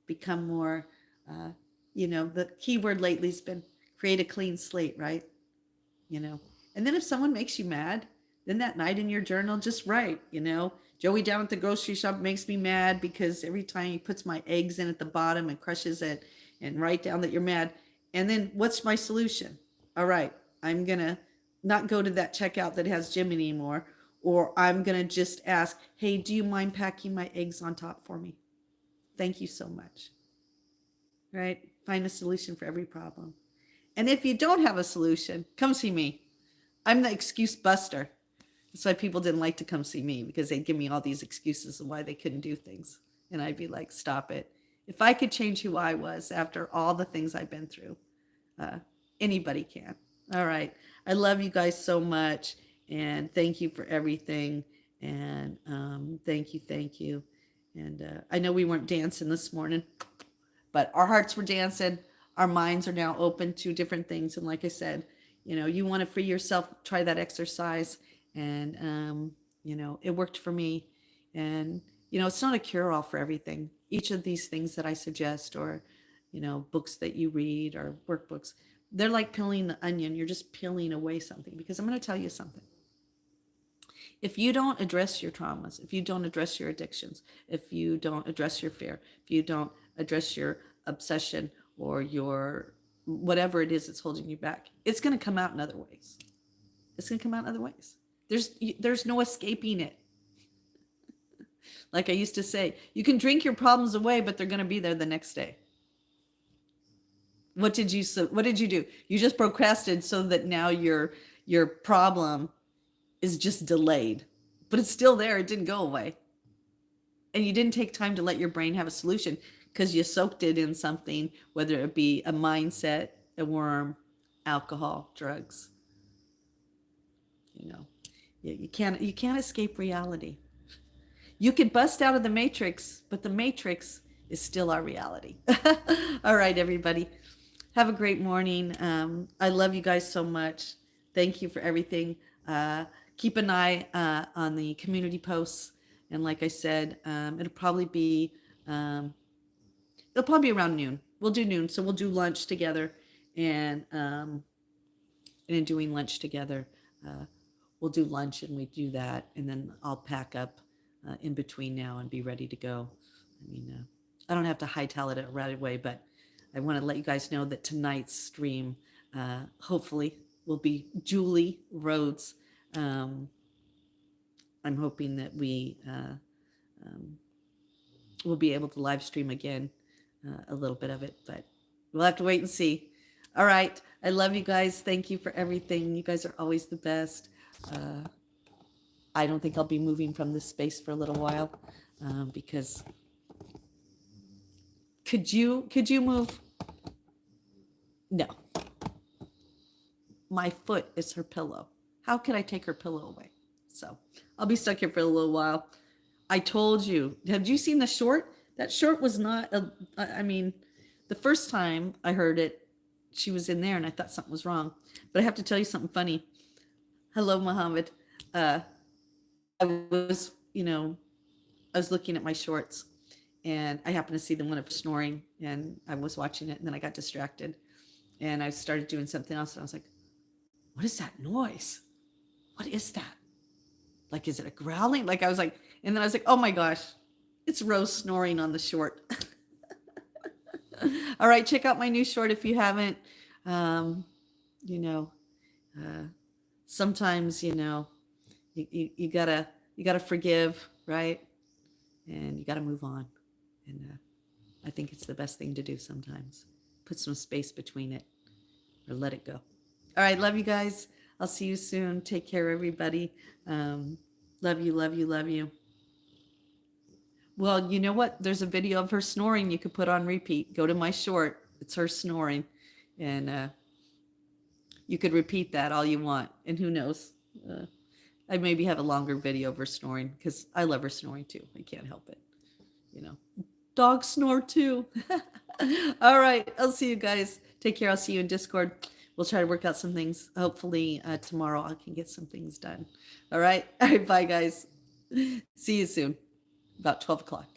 Become more, uh, the key word lately has been create a clean slate, right? And then if someone makes you mad, then that night in your journal, just write, Joey down at the grocery shop makes me mad because every time he puts my eggs in at the bottom and crushes it, and write down that you're mad. And then what's my solution? All right, I'm going to not go to that checkout that has Jim anymore, or I'm going to just ask, hey, do you mind packing my eggs on top for me? Thank you so much. Right? Find a solution for every problem. And if you don't have a solution, come see me. I'm the excuse buster. That's why people didn't like to come see me, because they'd give me all these excuses of why they couldn't do things. And I'd be like, stop it. If I could change who I was after all the things I've been through, uh, anybody can. All right. I love you guys so much. And thank you for everything. And thank you. Thank you. And I know we weren't dancing this morning, but our hearts were dancing. Our minds are now open to different things. And like I said, you want to free yourself, try that exercise. And, it worked for me. And, it's not a cure all for everything. Each of these things that I suggest, or, books that you read or workbooks, they're like peeling the onion. You're just peeling away something, because I'm going to tell you something. If you don't address your traumas, if you don't address your addictions, if you don't address your fear, if you don't address your obsession or your whatever it is that's holding you back, it's going to come out in other ways. It's going to come out in other ways. There's no escaping it. Like I used to say, you can drink your problems away, but they're going to be there the next day. What did you do? You just procrastinated so that now your problem is just delayed, but it's still there. It didn't go away. And you didn't take time to let your brain have a solution because you soaked it in something, whether it be a mindset, a worm, alcohol, drugs. You know, you can't escape reality. You could bust out of the matrix, but the matrix is still our reality. All right, everybody. Have a great morning. I love you guys so much. Thank you for everything. Keep an eye on the community posts. And like I said, um, it'll probably be around noon. We'll do noon. So we'll do lunch together. And in doing lunch together, uh, we'll do lunch and we do that. And then I'll pack up in between now and be ready to go. I mean, I don't have to hightail it right away, but I want to let you guys know that tonight's stream hopefully will be Julie Rhodes. I'm hoping that we will be able to live stream again a little bit of it, but we'll have to wait and see. All right. I love you guys. Thank you for everything. You guys are always the best. I don't think I'll be moving from this space for a little while because could you move? No. My foot is her pillow. How could I take her pillow away? So I'll be stuck here for a little while. I told you. Have you seen the short? That short was not I mean, the first time I heard it, she was in there and I thought something was wrong. But I have to tell you something funny. Hello, Mohammed. I was, I was looking at my shorts and I happened to see the one of snoring and I was watching it and then I got distracted and I started doing something else and I was like, what is that noise? What is that? Like, is it a growling? Like, I was like, and then I was like, oh my gosh, it's Rose snoring on the short. All right, check out my new short if you haven't. You know, sometimes, you gotta forgive, right? And you gotta move on. And I think it's the best thing to do sometimes. Put some space between it or let it go. All right, love you guys. I'll see you soon. Take care, everybody. Love you, love you, love you. Well, you know what? There's a video of her snoring you could put on repeat. Go to my short. It's her snoring. And you could repeat that all you want. And who knows? I maybe have a longer video of her snoring because I love her snoring too. I can't help it. Dogs snore too. All right. I'll see you guys. Take care. I'll see you in Discord. We'll try to work out some things. Hopefully tomorrow I can get some things done. All right. All right. Bye, guys. See you soon. About 12 o'clock.